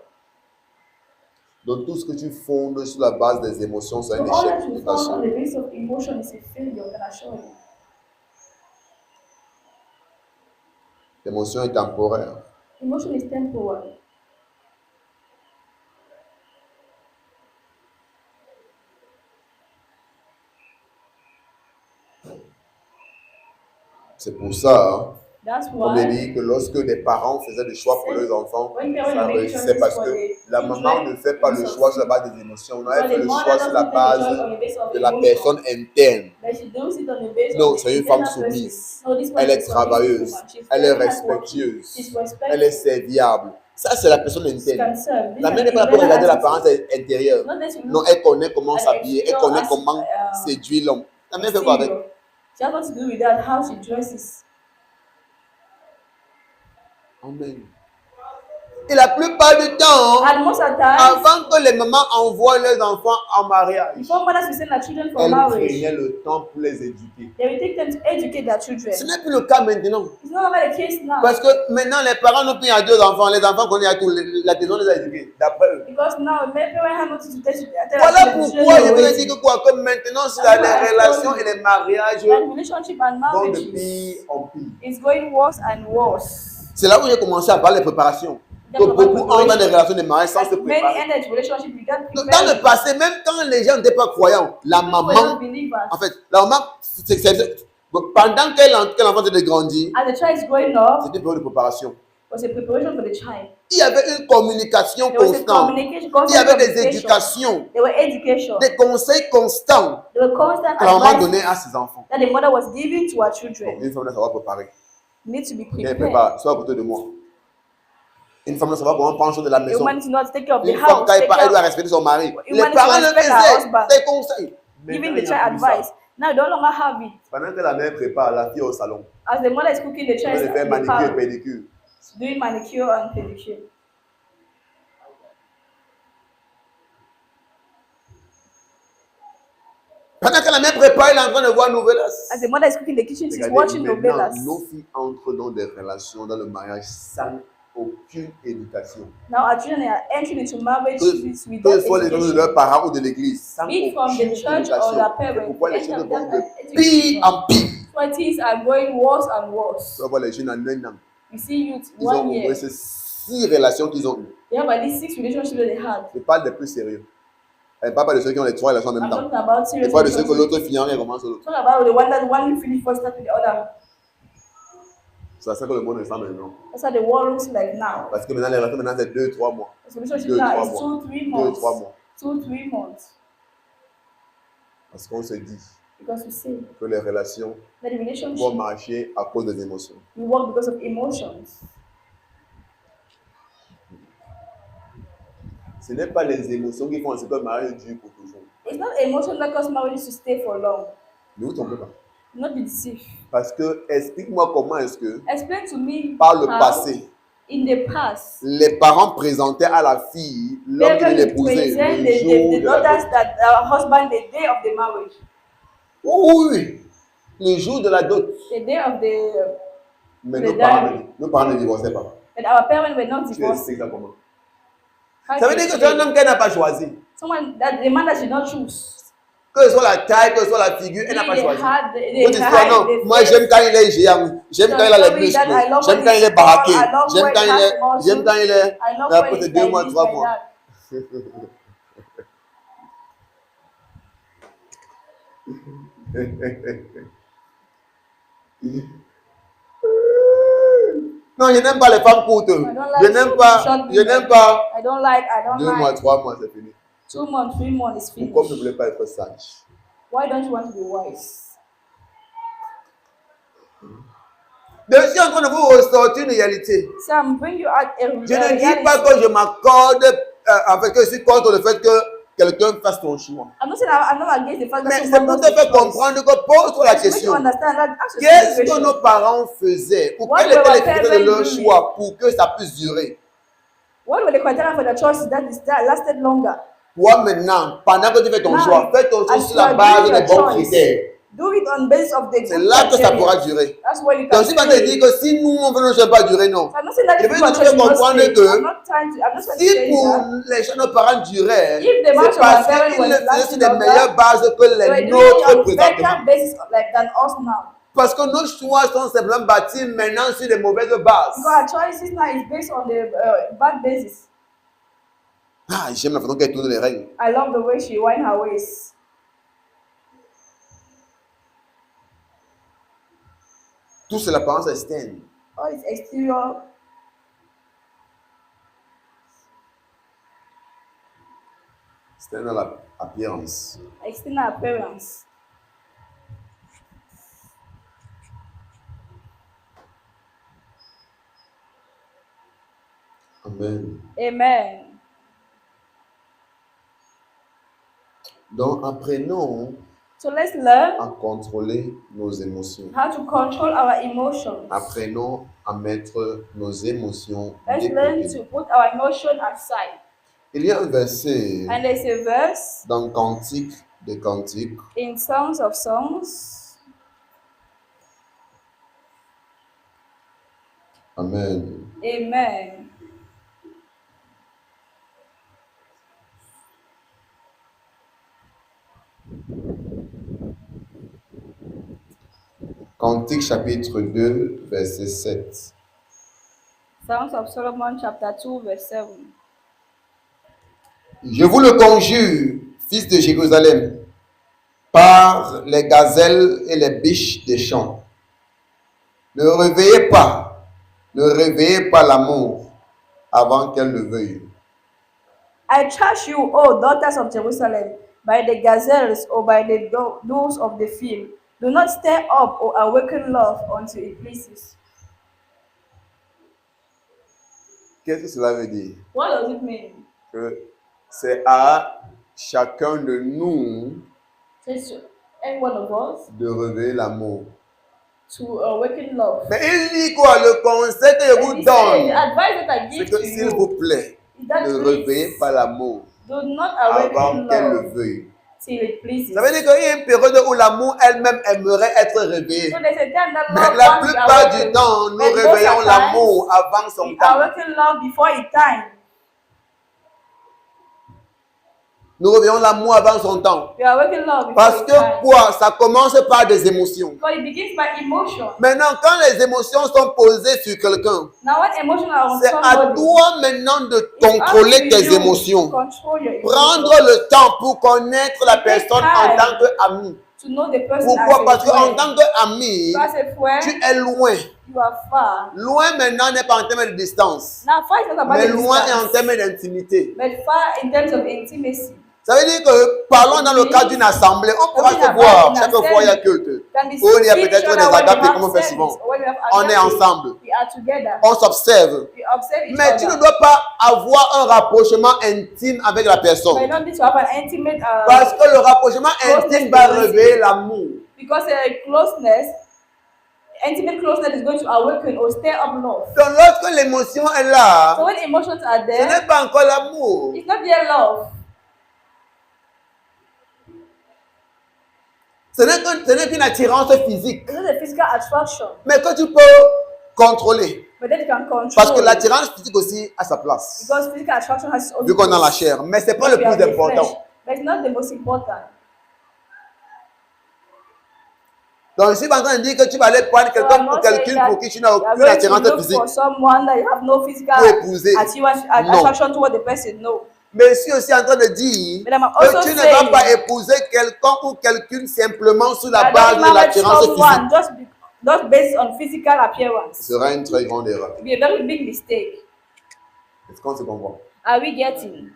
Donc tout ce que tu fondes sur la base des émotions, c'est So un all échec. that Je you found on t'assure. the basis of emotion is a failure, I can assure you. L'émotion est temporaire. Emotion is temporary. C'est pour ça, hein, That's on me why dit que lorsque des parents faisaient des choix pour leurs enfants, when ça parents make réussissait choices parce for que the la maman ne fait pas le choix sur la base des émotions. On but avait fait the le mother choix sur la doesn't make the choice base on the basis of de la emotion. personne interne. But she does it on the basis Non, of c'est une the femme internal soumise. person. No, this one Elle est is a travailleuse. woman. She's Elle est very hardworking. respectueuse. She's Elle respectful. est serviable. Ça, c'est la personne She interne. can serve. This La is mère n'est an pas là pour regarder internal l'apparence attitude. intérieure. Not that she Non, looks elle connaît comment an s'habiller. Elle exterior connaît as- comment séduire l'homme. La mère fait quoi avec? exterior. She has nothing to do with that, how she dresses. Amen. Et la plupart du temps, And most of the time, avant que les mamans envoient leurs enfants en mariage, before mothers will send their children for elles marriage, prenaient le temps pour les éduquer. they will take them to educate their children. Ce n'est plus le cas maintenant. It's no longer the case now. Parce que maintenant, les parents n'ont plus à deux enfants. Les enfants connaissent à tout. La maison les a éduqués, d'après eux. Because now, parents have nothing to tell their Voilà children. pourquoi je veux dire que quoi, comme maintenant, c'est les relations et les mariages That relationship and vont de marriage pire en pire. is going worse and worse. C'est là où j'ai commencé à parler de préparation. Que beaucoup entrent dans des relations de mariage sans se And many préparer. ended relationship without Donc, dans le passé, même quand les gens n'étaient pas croyants, la people were maman, not believers. en fait, la maman, Donc, pendant que l'enfant était grandi, as the child is growing up, c'était une période de préparation. was a preparation for the child. Il y avait une communication There was a constante. communication, Il y constant avait des communication. éducations, There were education. des conseils constants There were constant que la maman advice donnait à ses enfants. that the mother was giving to her Donc, children. une femme doit savoir préparer. Need to be Bien prepared. préparée, sois à côté de moi. Une femme doit savoir comment prendre soin de la A maison. woman is not to take care of the Une femme, house, quand elle take doit care respecter son mari. woman Les is to parents le respect her faisaient, husband. des conseils. giving Maintenant, the il y a child plus ça. advice. Now, they no longer have it. Pendant que la mère prépare la fille au salon, As the mother is cooking, the child elle is fait in the manicure et parlor pédicure. doing manicure and pedicure. Pendant que la mère prépare, elle est en train de voir Novelas. As the mother is cooking in the kitchen, she's Regardez, watching maintenant, novelas. nos filles entrent dans des relations, dans le mariage, sans aucune éducation. Now our children are entering into marriage Que with ce that soit les gens de education. leurs parents ou de l'église, sans Be it from aucune the church or éducation. their C'est parents. pourquoi les Enter choses vont without de pire education. en pire. So things are going worse and worse. Tu vas voir les jeunes en un an. You see youth Ils ont 1 au year. moins ces 6 relations qu'ils ont eues. They have at least 6 relationships that they had. Je parle des plus sérieux. Elle ne parle pas de ceux qui ont les 3 relations en même I'm temps. talking about Je serious parle de ceux que relationships. l'autre finit en rien commence l'autre. Talking about the one that one finish first, start with the other. C'est ça que le monde est ça maintenant. That's how the world looks like now. Parce que maintenant, les relations maintenant c'est 2-3 mois. The relationship 2-3 now is mois. 2-3 2-3 months. mois. 2-3 months. Parce qu'on se dit Because we see que les relations that the vont relationship marcher à cause des émotions. will work because of emotions. Ce n'est pas les émotions qui font en sorte que le mariage dure pour toujours. It's not emotion that causes marriage to stay for long. Ne vous trompez pas. Not be deceived. Parce que, explique-moi comment est-ce que, Explain to me par le how passé, in the past les parents présentaient à la fille l'homme qui parents allait l'épouser present le the jour de la daughters dot. that husband the day of the marriage, Oui, le jour de la dot. the day of the Mais Le nos parents ne divorçaient pas. and our parents were not Tu divorced. expliques ça comment? How Ça veut to dire que c'est explain? un homme qu'elle n'a pas choisi. Someone that the man that she did not choose. Que ce soit la taille, que ce soit la figure, elle n'a pas They choisi. had L'autre they histoire, non. had Moi, j'aime quand il est géant. J'aime quand il a les muscles. J'aime quand il est baraqué. J'aime quand il est. J'aime quand il est. I love Mais when après, it's c'est 2 like mois, this, 3 like mois. that. Non, je n'aime pas les femmes courtes. I don't like Je n'aime pas. short Je women. n'aime pas. I don't like. 2 mois, 3 mois, c'est fini. 2 months, 3 months is Pourquoi vous ne finished. voulez pas être sage? Why don't you want to be wise? Donc, je suis en train de vous ressortir une réalité. So I'm bringing you out a Je ne dis reality. pas que je m'accorde, en fait, que je suis contre le fait que quelqu'un fasse ton choix. I'm not saying I'm not against the fact that Mais c'est someone pour does te the faire choice. comprendre que pose-toi la Make you question. understand that ask yourself Qu'est-ce the que question. nos parents faisaient ou What quels étaient were les our critères de leur parents doing? choix pour que ça puisse durer? What were the criteria for the choices that lasted longer? Toi maintenant, pendant que tu fais ton Now, choix, fais ton choix as sur you la are base doing des your bons choice, critères. do it on basis of the C'est good là que ça criteria. pourra durer. That's where you Donc can si tu stay. te dire que si nous on veut nos choix pas durer, non. So I'm not saying that Je if veux people are te faire choosing not comprendre stay. que I'm not trying to. I'm not trying to si say pour that. les gens, nos parents duraient, If the marriage c'est of our parce parents qu'ils was le faisaient sur lasting des longer, meilleures bases que they were les doing it nôtres on better présentement. basis like than us now. Parce que nos choix sont simplement bâtis maintenant sur des mauvaises bases. Because our choices now is based on the bad basis. Ah, j'aime la façon qu'elle tourne les règles. I love the way she wind her waist. Tout c'est l'apparence externe. All its exterior. External appearance. External appearance. Amen. Amen. Donc, apprenons So let's learn à contrôler nos émotions. how to control our emotions. Apprenons à mettre nos émotions Let's de learn côté. to put our emotion aside. Il y a un verset And there's a verse dans Cantique des Cantiques, in Songs of Songs. Amen, Amen. Cantique chapitre 2, verset 7. Songs of Solomon chapter 2 verse 7. Je vous le conjure, fils de Jérusalem, par les gazelles et les biches des champs. Ne réveillez pas l'amour avant qu'elle le veuille. I charge you, O daughters of Jerusalem, by the gazelles or by the does of the field. Do not stir up or awaken love until it pleases. Qu'est-ce que cela veut dire? What does it mean? Que c'est à chacun de nous Says to every one of us de réveiller l'amour. to awaken love. Mais il dit quoi? Le conseil que je And vous he said, donne, the advice that I c'est give que to s'il you, vous plaît, is that ne please réveillez pas l'amour do not avant awaken qu'elle le love veuille. till it pleases. Ça veut dire qu'il y a une période où l'amour elle-même aimerait être réveillée. So there's a time that Mais love la wants to be plupart du awakened. temps, nous But most réveillons of the l'amour avant times, son we temps. awaken love before its time. Nous réveillons l'amour avant son temps. We awaken love before Parce its que time. quoi? Ça commence par des émotions. Because it begins by emotion. Maintenant, quand les émotions sont posées sur quelqu'un, Now when emotions are on c'est à somebody, toi maintenant de it's up contrôler to tes you émotions. to control your Prendre emotions. le temps pour connaître la personne en time tant qu'ami. To know the person Pourquoi? Parce as a qu'en friend. tant qu'ami, As a friend, tu es loin. you are far. Loin maintenant n'est pas en termes de distance, Now far is not about mais the loin est en distance, termes d'intimité. but far in terms of intimacy. Ça veut dire que parlons dans le cadre d'une assemblée, on pourra se voir chaque fois il y a culte. Can be Ou il y a seen peut-être each des other when we agapés have comme on fait service, souvent. or when we have On est agape, ensemble, we are together. on s'observe. We observe each Mais tu ne other. dois pas avoir un rapprochement intime avec la But personne. you don't need to have an intimate Parce que le rapprochement intime va réveiller l'amour. because intimate closeness is going to awaken or stir up love. Donc lorsque l'émotion est So là, when emotions are ce there, n'est pas encore l'amour. it's not yet love. Ce n'est qu'une attirance physique. It's not a physical attraction, Mais que tu peux contrôler. but then you can control. Parce que l'attirance physique aussi a sa place. Because physical attraction has its own Vu qu'on a la place. chair. Mais ce n'est pas Because le we are plus the flesh, important. but it's not the most important. Donc, je suis pas en train de dire que tu vas aller prendre So quelqu'un I'm pour not saying quelqu'un that pour qui tu n'as you are aucune going to attirance look physique. for someone that you have no physical Pour épouser. Non. attraction toward the person. No. Mais je suis aussi en train de dire But I'm also que tu ne saying vas pas épouser quelqu'un ou quelqu'une simplement sur la that base don't de marry l'attirance physique. someone just based on physical appearance. Ce sera une très grande erreur. It will be a very big mistake. Est-ce qu'on se comprend? Are we getting?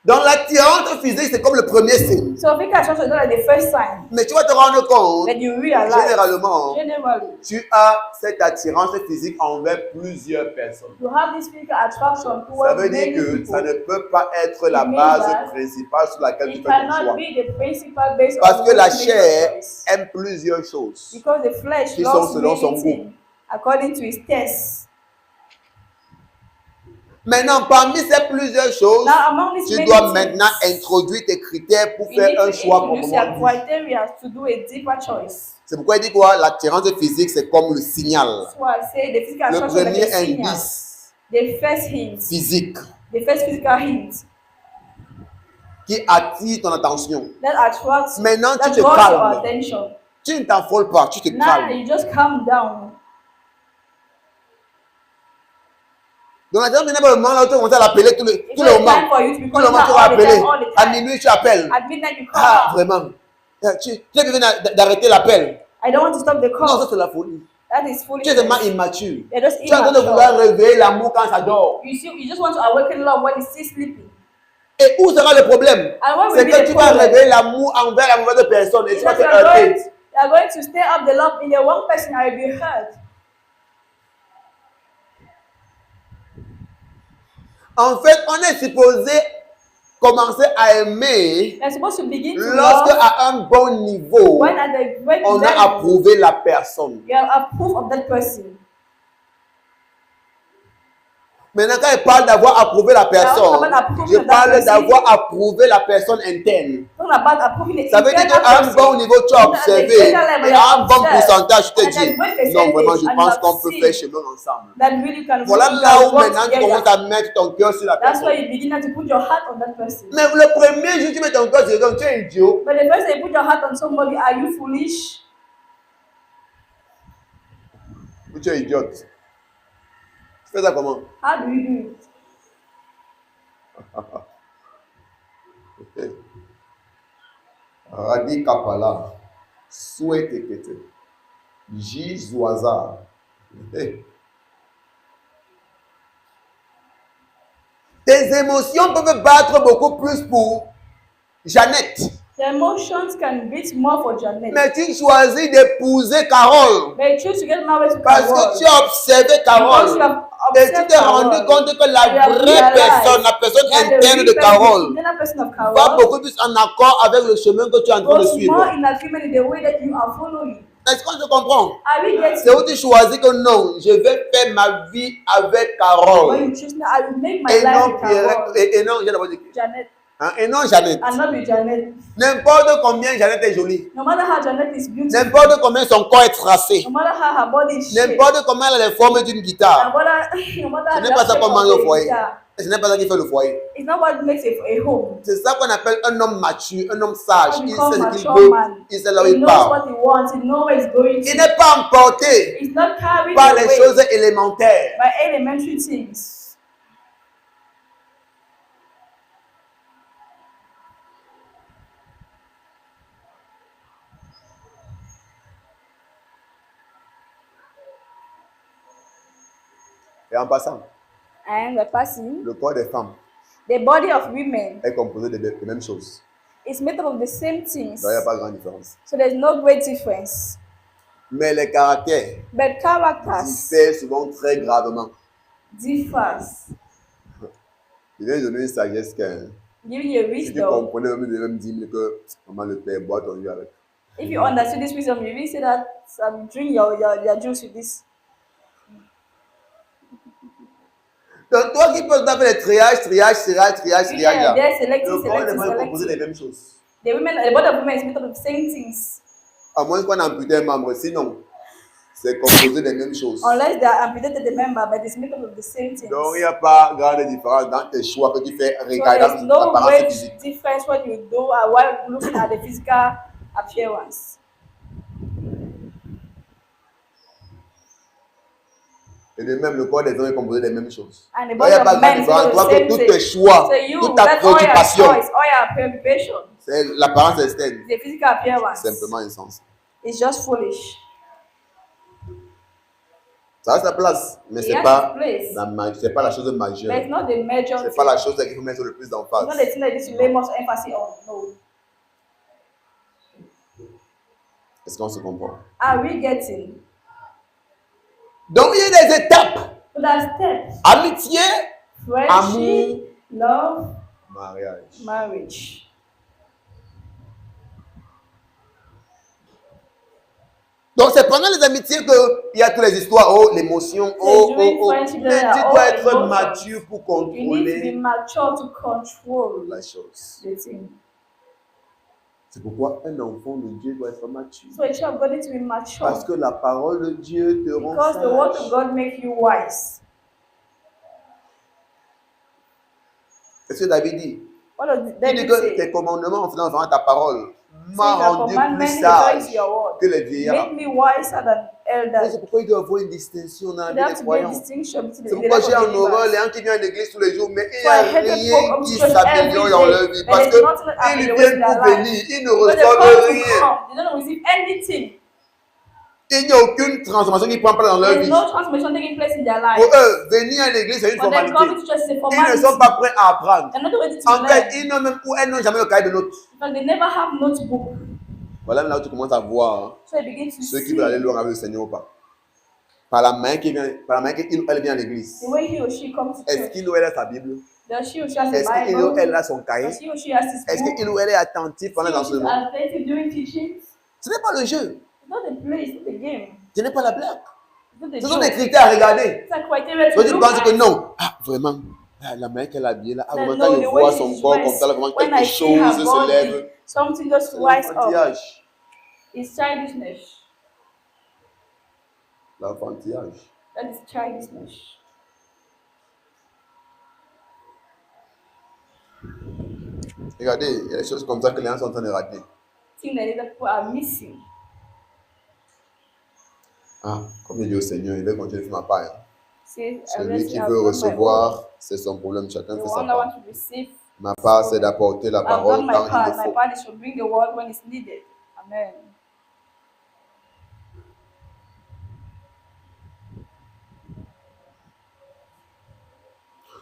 Donc, l'attirance physique, c'est comme le premier signe. So physical attraction is not like the first sign Mais tu vas te rendre compte, that you realize. généralement, Generally, tu as cette attirance physique envers plusieurs personnes. you have this physical attraction Ça towards veut dire many que people. ça ne peut pas être la It means base that principale sur laquelle tu It fais ton cannot choix. be the principal base Parce on que la which you make your chair choice. aime plusieurs choses. Because the flesh Qui sont loves selon son many things according to its taste. Maintenant, parmi ces plusieurs choses, Now, among these tu many dois things, maintenant introduire tes critères pour you need faire un to choix introduce proprement your dit. criteria to do a deeper choice. C'est pourquoi il dit quoi? L'attirance physique, c'est comme le signal. That's why I say the physical Le attraction is premier like a signal. indice The first hint, physique the first physical hint qui attire ton attention. that attracts, Maintenant, that tu te draws your calmes. attention. Tu ne t'enfoles pas, tu te Now calmes. you just calm down. Donc, il y a un moment là où tu commences à l'appeler tout le It's moment. not time for you to be Tout le calling moment, tu her vas all the appeler. time, all the À time. minuit, tu appelles. At midnight you Ah, call. vraiment. Tu es besoin d'arrêter l'appel. I don't want to stop the Non, ça call. c'est la folie. That is Tu es foolishness. tellement immature. You're just Tu es en train de immature. vouloir réveiller l'amour quand ça dort. You see, you just want to awaken love when it's still sleeping. Et où sera le problème? And what will C'est be que the tu vas problem? réveiller l'amour envers la mauvaise personne et It's tu vas that te you heurter. are going to stir up the love in the one person and you'll be hurt. En fait, on est supposé commencer à aimer You're supposed to begin to lorsque love à un bon niveau, when at the when on a approuvé la personne. you are approve of that person. Maintenant, quand il parle d'avoir approuvé la personne, je parle d'avoir approuvé la personne interne. Talking about approving the Ça veut dire internal qu'à un person. bon niveau, tu as observé, et à un bon pourcentage, tu te dis, non, vraiment, je pense qu'on peut faire chemin ensemble. That really you can Voilà you là can où work maintenant tu together. commences à mettre ton cœur sur la That's why personne. you begin now to put your heart on that person. Mais le premier jour, tu mets ton cœur sur quelqu'un, tu es idiot. But the first time you put your heart on somebody, are you foolish? Ou tu es idiote. Tu fais ça comment? How do you do it? Radi Kapala. Souhaite pété. Jizoaza. Tes émotions peuvent battre beaucoup plus pour Jeannette. The emotions can beat more for Janet. Mais tu choisis d'épouser Carole. But you choose to get married to Parce Carol. que tu as observé Carole. Because you have Et tu observed t'es rendu Carol. compte que la You have vraie realized personne, la personne that the interne de real person, Carole, the internal person of va Carol, beaucoup plus en accord avec le chemin que tu es en train de goes suivre. more in agreement in the way that you are following. Est-ce qu'on se comprend? Are we getting? C'est où tu choisis que non, je vais faire ma vie avec When Carole. you choose now, I will make my Et life non with Pierre, Carol. et non, j'ai d'abord dit. Janet. Hein, et non Jeannette. And not with Janet. N'importe combien Jeannette est jolie. No matter how Janet is beautiful. N'importe combien son corps est tracé. No matter how her body is shaped. N'importe comment elle a les formes d'une No guitare. matter, no matter Ce n'est the pas ça shape qu'on of mange au the foyer. guitar. Et ce n'est pas ça qui fait le foyer. It's not what makes a home. C'est ça qu'on appelle un homme mature, un homme sage. What we Il call sait ce qu'il mature veut, man. il sait là où He il knows part. what he wants. He knows where he's going Il to. n'est pas emporté He's not carried par les away choses élémentaires. by elementary things. Et en passant, And the person, le corps des femmes the body of women est composé des mêmes choses. is made up of the same things. Donc il n'y a pas grande différence. So there's no great difference. Mais les caractères But characters diffèrent souvent très gravement. differs. Je vais donner une sagesse que Giving you si tu wisdom. comprenais même de même 10 000 que maman le père boit ton jus avec. If you understood this wisdom, you will say that drink your juice with this. Donc toi qui peux faire les triages Yeah, là. they're selecting, Le corps selecting, est composé des selecting. mêmes choses. The body of women is made up of the same things. À moins qu'on ampute un membre, sinon c'est composé des mêmes choses. Unless they are amputated the member, but it's made up of the same things. Donc il n'y a pas grande différence dans tes choix que tu fais So regardant there's no l'apparence great physique. difference what you do while looking at the physical appearance. Et de même, le corps des hommes est composé des mêmes choses. And the Donc il n'y body a pas of grande men is différence. made Toi of the que same tous thing. tes choix, So you, toute ta that's all your préoccupation, choice, all your preoccupation. c'est l'apparence externe. The physical appearance Simplement insensé. is just foolish. Ça a sa place, mais It ce n'est has pas, its place. c'est pas la chose But majeure. it's not the major Ce thing. n'est pas la chose qu'il faut mettre le plus It's not d'emphase. the thing that you need to lay most emphasis on. No. Est-ce qu'on se comprend? Are we getting? Donc il y a des étapes. So that steps. Amitié, Friendship, amour, love, mariage. marriage. Donc c'est pendant les amitiés qu'il y a toutes les histoires, oh l'émotion, oh. Mais tu dois être mature pour You need to be contrôler mature to control la chose. the thing. C'est pourquoi un enfant de Dieu doit être mature. So a child of God needs to be mature. Parce que la parole de Dieu te rend Because the word of sage. God makes you wise. Qu'est-ce que David dit? What does Il dit David que say? tes commandements en faisant ta parole m'a Say, "Thy rendu commandment plus is sage according to your word. que les vieillards. Make me wiser than Et elders." c'est pourquoi il doit y avoir une distinction dans la There vie has des to be a croyants. distinction between C'est the pourquoi life j'ai of en horreur believers. les gens qui viennent à l'église tous les jours, mais il n'y So I a hate the rien folk of qui church s'améliore every dans day, leur vie. but Parce there's nothing that qu'ils améliorates viennent their pour life. venir, ils ne Because they reçoivent come to rien. come, they don't receive anything. Il n'y a aucune transformation qui prend place dans leur There's vie. no transformation taking place in their life. Pour eux, venir à l'église, c'est une For them, formalité. coming to church is a Ils ne formality. sont pas prêts à apprendre. They're not ready to En fait, learn. ils n'ont même ou elles n'ont jamais le cahier de notes. Because they never have notebook. Voilà là où tu commences à voir So they begin to ceux qui see veulent aller loin avec le Seigneur ou pas. Par la main qu'il ou elle vient à l'église. the way he or she comes to Est-ce church. qu'il ou elle a sa Bible? Does she or she has Est-ce a qu'il ou Bible? elle a son cahier? Does he or she has his Est-ce book? qu'il ou elle est attentif pendant She or she's l'enseignement? attentive during teaching? Ce n'est pas le jeu. It's not the play, it's not the game. Ce n'est pas la blague. It's not the Ce sont des joke. critères à regarder. It's a criteria to Toi, tu look penses que at. non. Ah, vraiment. Ah, la main qu'elle a habillée là. Ah, That vraiment, no, quand the je way vois she's son corps comme ça, là, vraiment, when quelque I see her chose se body, lève. something just C'est rise up. l'enfantillage. It's childishness. L'enfantillage. That is childishness. Regardez, il y a des choses comme ça que les gens sont en train de rater. Things that other people are missing. Ah, comme je dis au Seigneur, il veut continuer de faire ma part. Hein. See, Celui unless qui you have veut done my own. recevoir, c'est son problème. Chacun The fait sa one that part. wants to receive Ma part, c'est d'apporter la I've parole done my quand il part. le My faut. part is to bring the word when it's needed. Amen.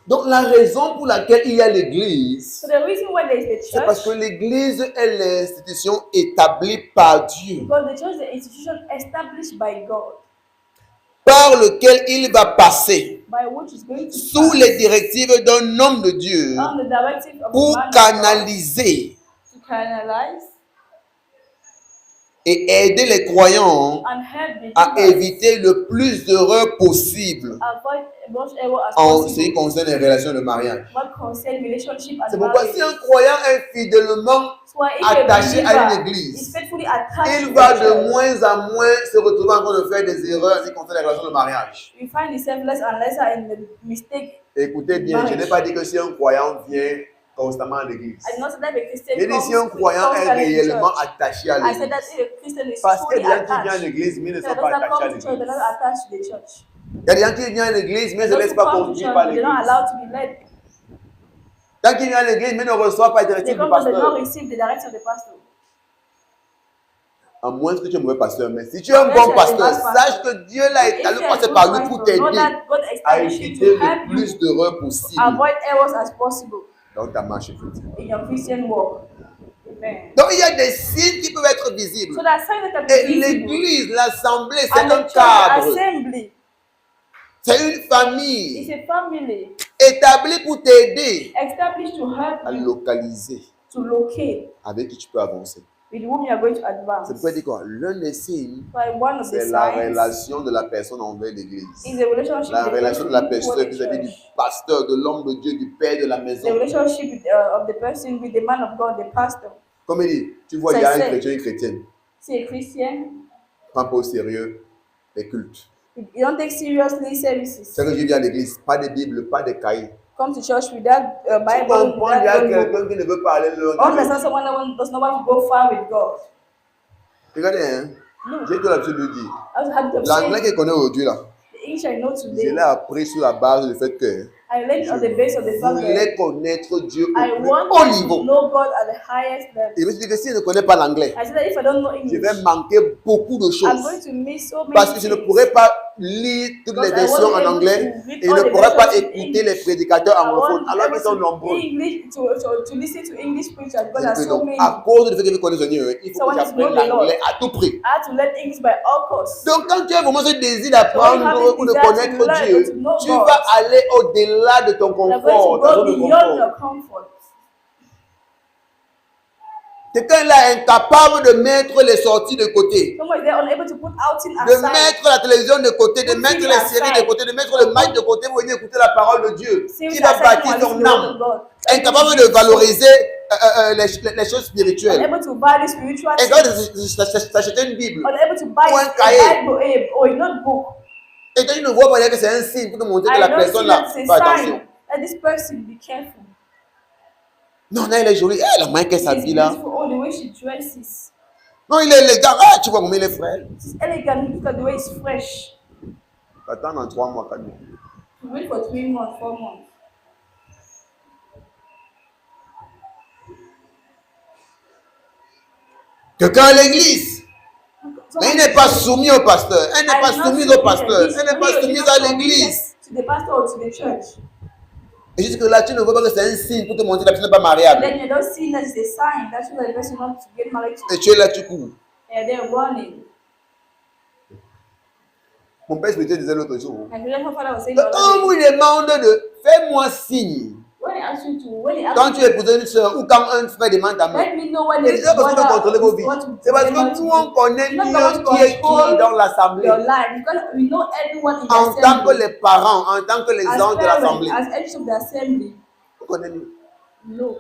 Donc, la raison pour laquelle il y a l'église, So the reason why there is the c'est parce que church, l'église est l'institution établie par Dieu, because the church is the institution established by God, par lequel il va passer by which is going to sous pass les directives d'un homme de Dieu on the directive of the pour man of God, canaliser to canalize et aider les croyants and help à believers éviter le plus d'erreurs possible avoid much error as en ce qui possible concerne les relations de mariage. what concern relationship C'est and pourquoi marriage. si un croyant est fidèlement So if attaché a à une believer is église, faithfully attached il to va the de church, moins en moins se retrouver en train de faire des erreurs en ce qui concerne les relations de mariage. we find himself less and less in the mistake. Écoutez bien, je n'ai pas dit que si un croyant vient constamment à l'église. I not that a Christian J'ai dit si un comes croyant est constantly to réellement church. attaché à I said that l'église. if a Christian is Parce qu'il y fully a des gens qui viennent à attached, l'église, mais ils ne there sont pas does not attachés à come to church, they're l'église. not attached to the church. Il y a des gens qui viennent à l'église, mais ne se Those laissent who pas come to conduire church, par but they're not l'église. allowed to be led. Tant qu'ils viennent à l'église, mais ne reçoivent pas les They directives du come but they don't pasteur. receive the direction of the pastor. À moins que tu es un mauvais pasteur, mais si tu es un bon pasteur, sache que Dieu l'a If établi you are a passer good par lui pastor, pour know t'aider that God à established him éviter to help le plus you d'erreurs to possible avoid errors as possible dans ta marche chrétienne. in your Christian walk. Amen. Donc il y a des signes qui peuvent être visibles. So that sign that can be Et visible. l'église, l'assemblée, c'est And un the church cadre. assembly C'est une is famille a family établie pour t'aider established to help à you localiser to locate avec qui tu peux avancer. with whom you are going to C'est advance. pourquoi il dit quoi? L'un des signes, Like one of the c'est la signs relation de la personne envers l'église. is the relationship La with the relation de la person personne toward the vis-à-vis du church. pasteur, de l'homme de Dieu, du père de la The maison. relationship of the person with the man of God, the pastor. Comme il dit, tu vois, il y a un chrétien et une chrétienne. See a Christian, Prends pas au sérieux les cultes. you don't take seriously services. C'est que je viens à l'église, pas de Bible, pas de cahier. Come to church without Tu Bible, comprends, il y a without quelqu'un Bible. qui ne veut pas aller loin. Understand someone that does not want to go far with God. Regardez, hein, j'ai tout l'habitude de dire. I also had to L'anglais say, qu'il connaît aujourd'hui, là, the English I know je today, l'ai appris sur la base du fait que I learned on the base of the je fact that voulais connaître Dieu au I plus want haut to niveau. know God at the highest level. Et je me suis dit que si je ne connais pas l'anglais, I said that if I don't know je English, vais manquer beaucoup de I'm going choses. to miss so many Parce que je ne things. pourrai pas lire toutes les Because I versions wasn't en able anglais to read et je all ne the pourrai pas versions in écouter les English. prédicateurs I anglophones wasn't alors able qu'ils sont to nombreux. to listen to English preachers because there are Et so donc, many. à cause du fait que je connais Seigneur, il So faut que I want to know j'apprenne the Lord. l'anglais à tout prix. I had to learn English by all costs. Donc, quand tu as vraiment ce désir So when you d'apprendre have ou this de desire to connaître learn Dieu, or to know tu God, vas aller au-delà de ton you're confort, going ta to zone go de beyond confort. your comfort. Quelqu'un là est incapable de mettre les sorties de côté, Someone is there unable to put outing de aside. mettre la télévision de côté, de Put mettre TV les séries de aside. côté, de mettre le match de côté pour venir écouter la parole de Dieu, Series qui va aside bâtir from ton listening to the word of âme. God. Incapable de valoriser les choses spirituelles. Unable to value spiritual Incapable things. de s'acheter une Bible. Unable to buy Ou un a cahier. Bible or a notebook. Et toi, tu ne vois pas que c'est un signe pour te montrer que I la don't personne see là, that it's fais a attention. sign that this person be careful. Non, là, il est joli. La main qu'elle She's s'habille là. beautiful, oh, the way she dresses. Non, il est élégant. Ah, tu vois comment il est frère. She's elegant, look at the way it's fresh. Attends dans 3 mois, 4 mois. You wait for 3 months, 4 months. Quelqu'un à l'église. Mais il n'est pas soumis au pasteur. Elle n'est pas I'm not soumise submitted. au pasteur. He's Elle n'est pas real, soumise he's not à l'église. submitted to the pastor or to the church. Et jusque là, tu ne vois pas que c'est un signe pour te montrer que la personne n'est pas And mariable. then you don't see that it's a sign that shows that the person wants to get married to. Et tu es là, tu cours. And they're running. Mon père spirituel disait l'autre jour. And the father was saying, Quand on vous demande de fais-moi signe, when they ask you to, when they ask quand you tu épouses une soeur ou quand un frère demande ta main, let me know when c'est the ça parce qu'on veut contrôler vos vies. want to C'est parce get married que to nous, you. on connaît You're not mieux going qui est to control qui dans l'assemblée. your life because we know everyone in the En tant que assembly. les parents, en tant que les As anges de parents, l'assemblée. as elders of the assembly, On connaît mieux. no.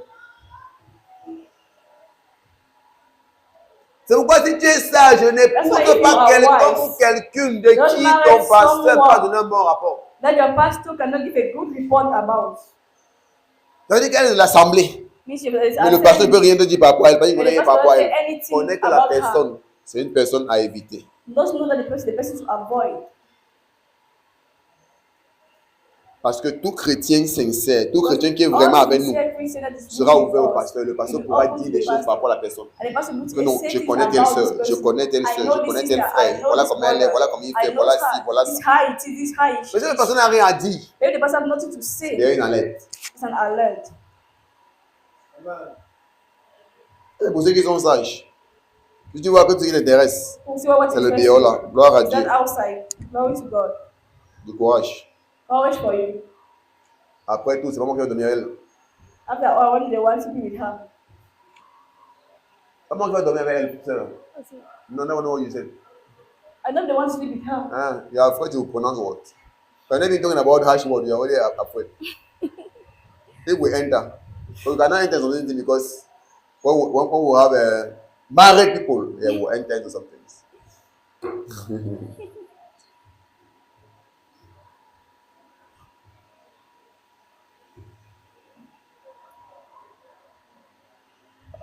C'est pourquoi si tu es sage, n'épouse That's why if pas you are quelqu'un wise, ou quelqu'une de don't qui marry ton pasteur someone pas donné un bon rapport. That your pastor cannot give a good report about. Ça veut dire qu'elle est de l'assemblée. Means she is Mais le pasteur ne peut rien te dire par rapport à elle. Parce qu'il And ne the connaît rien pastor par rapport à doesn't elle. say Il anything connaît que la about her. personne, c'est une personne à éviter. Doesn't know that the person to avoid. Parce que tout chrétien sincère, tout chrétien qui est vraiment avec nous, sera ouvert au pasteur. Le pasteur pourra dire des choses par rapport à la personne. Que non, je connais telle soeur, je connais tel frère, voilà comment elle est, voilà comment il fait, voilà ci, voilà ça. Mais si la personne n'a rien à dire, il y a une alerte. Et pour ceux qui sont sages, si tu vois que ce qui l'intéresse, c'est le dehors là. Gloire à Dieu. Du courage. Après tout, c'est pas moi qui vais dormir avec elle. After all, when they want to be with her. Pas moi qui vais dormir avec elle. No, never know what you said. I know they want to sleep with her. You are afraid to pronounce words. When they be talking about harsh words, you are already afraid. If we enter, but we cannot enter into something because when we have married people, yeah, we'll enter into some things.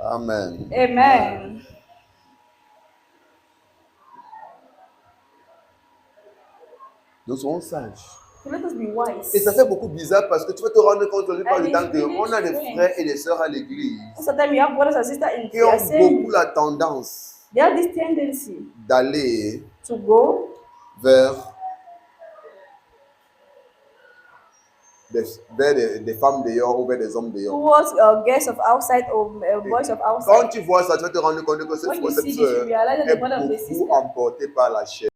Amen. Amen. Nous serons sages. So let us be wise. Et ça fait beaucoup bizarre parce que tu vas te rendre compte la plupart du temps qu'on a des frères et des sœurs à l'église Sometimes you have brothers and sisters in qui ont beaucoup la tendance they have this tendency d'aller to go vers des femmes dehors ou vers des hommes dehors. towards guests of outside or boys of outside. Quand tu vois ça, tu vas te rendre compte que cette sœur est beaucoup emportée par la chair.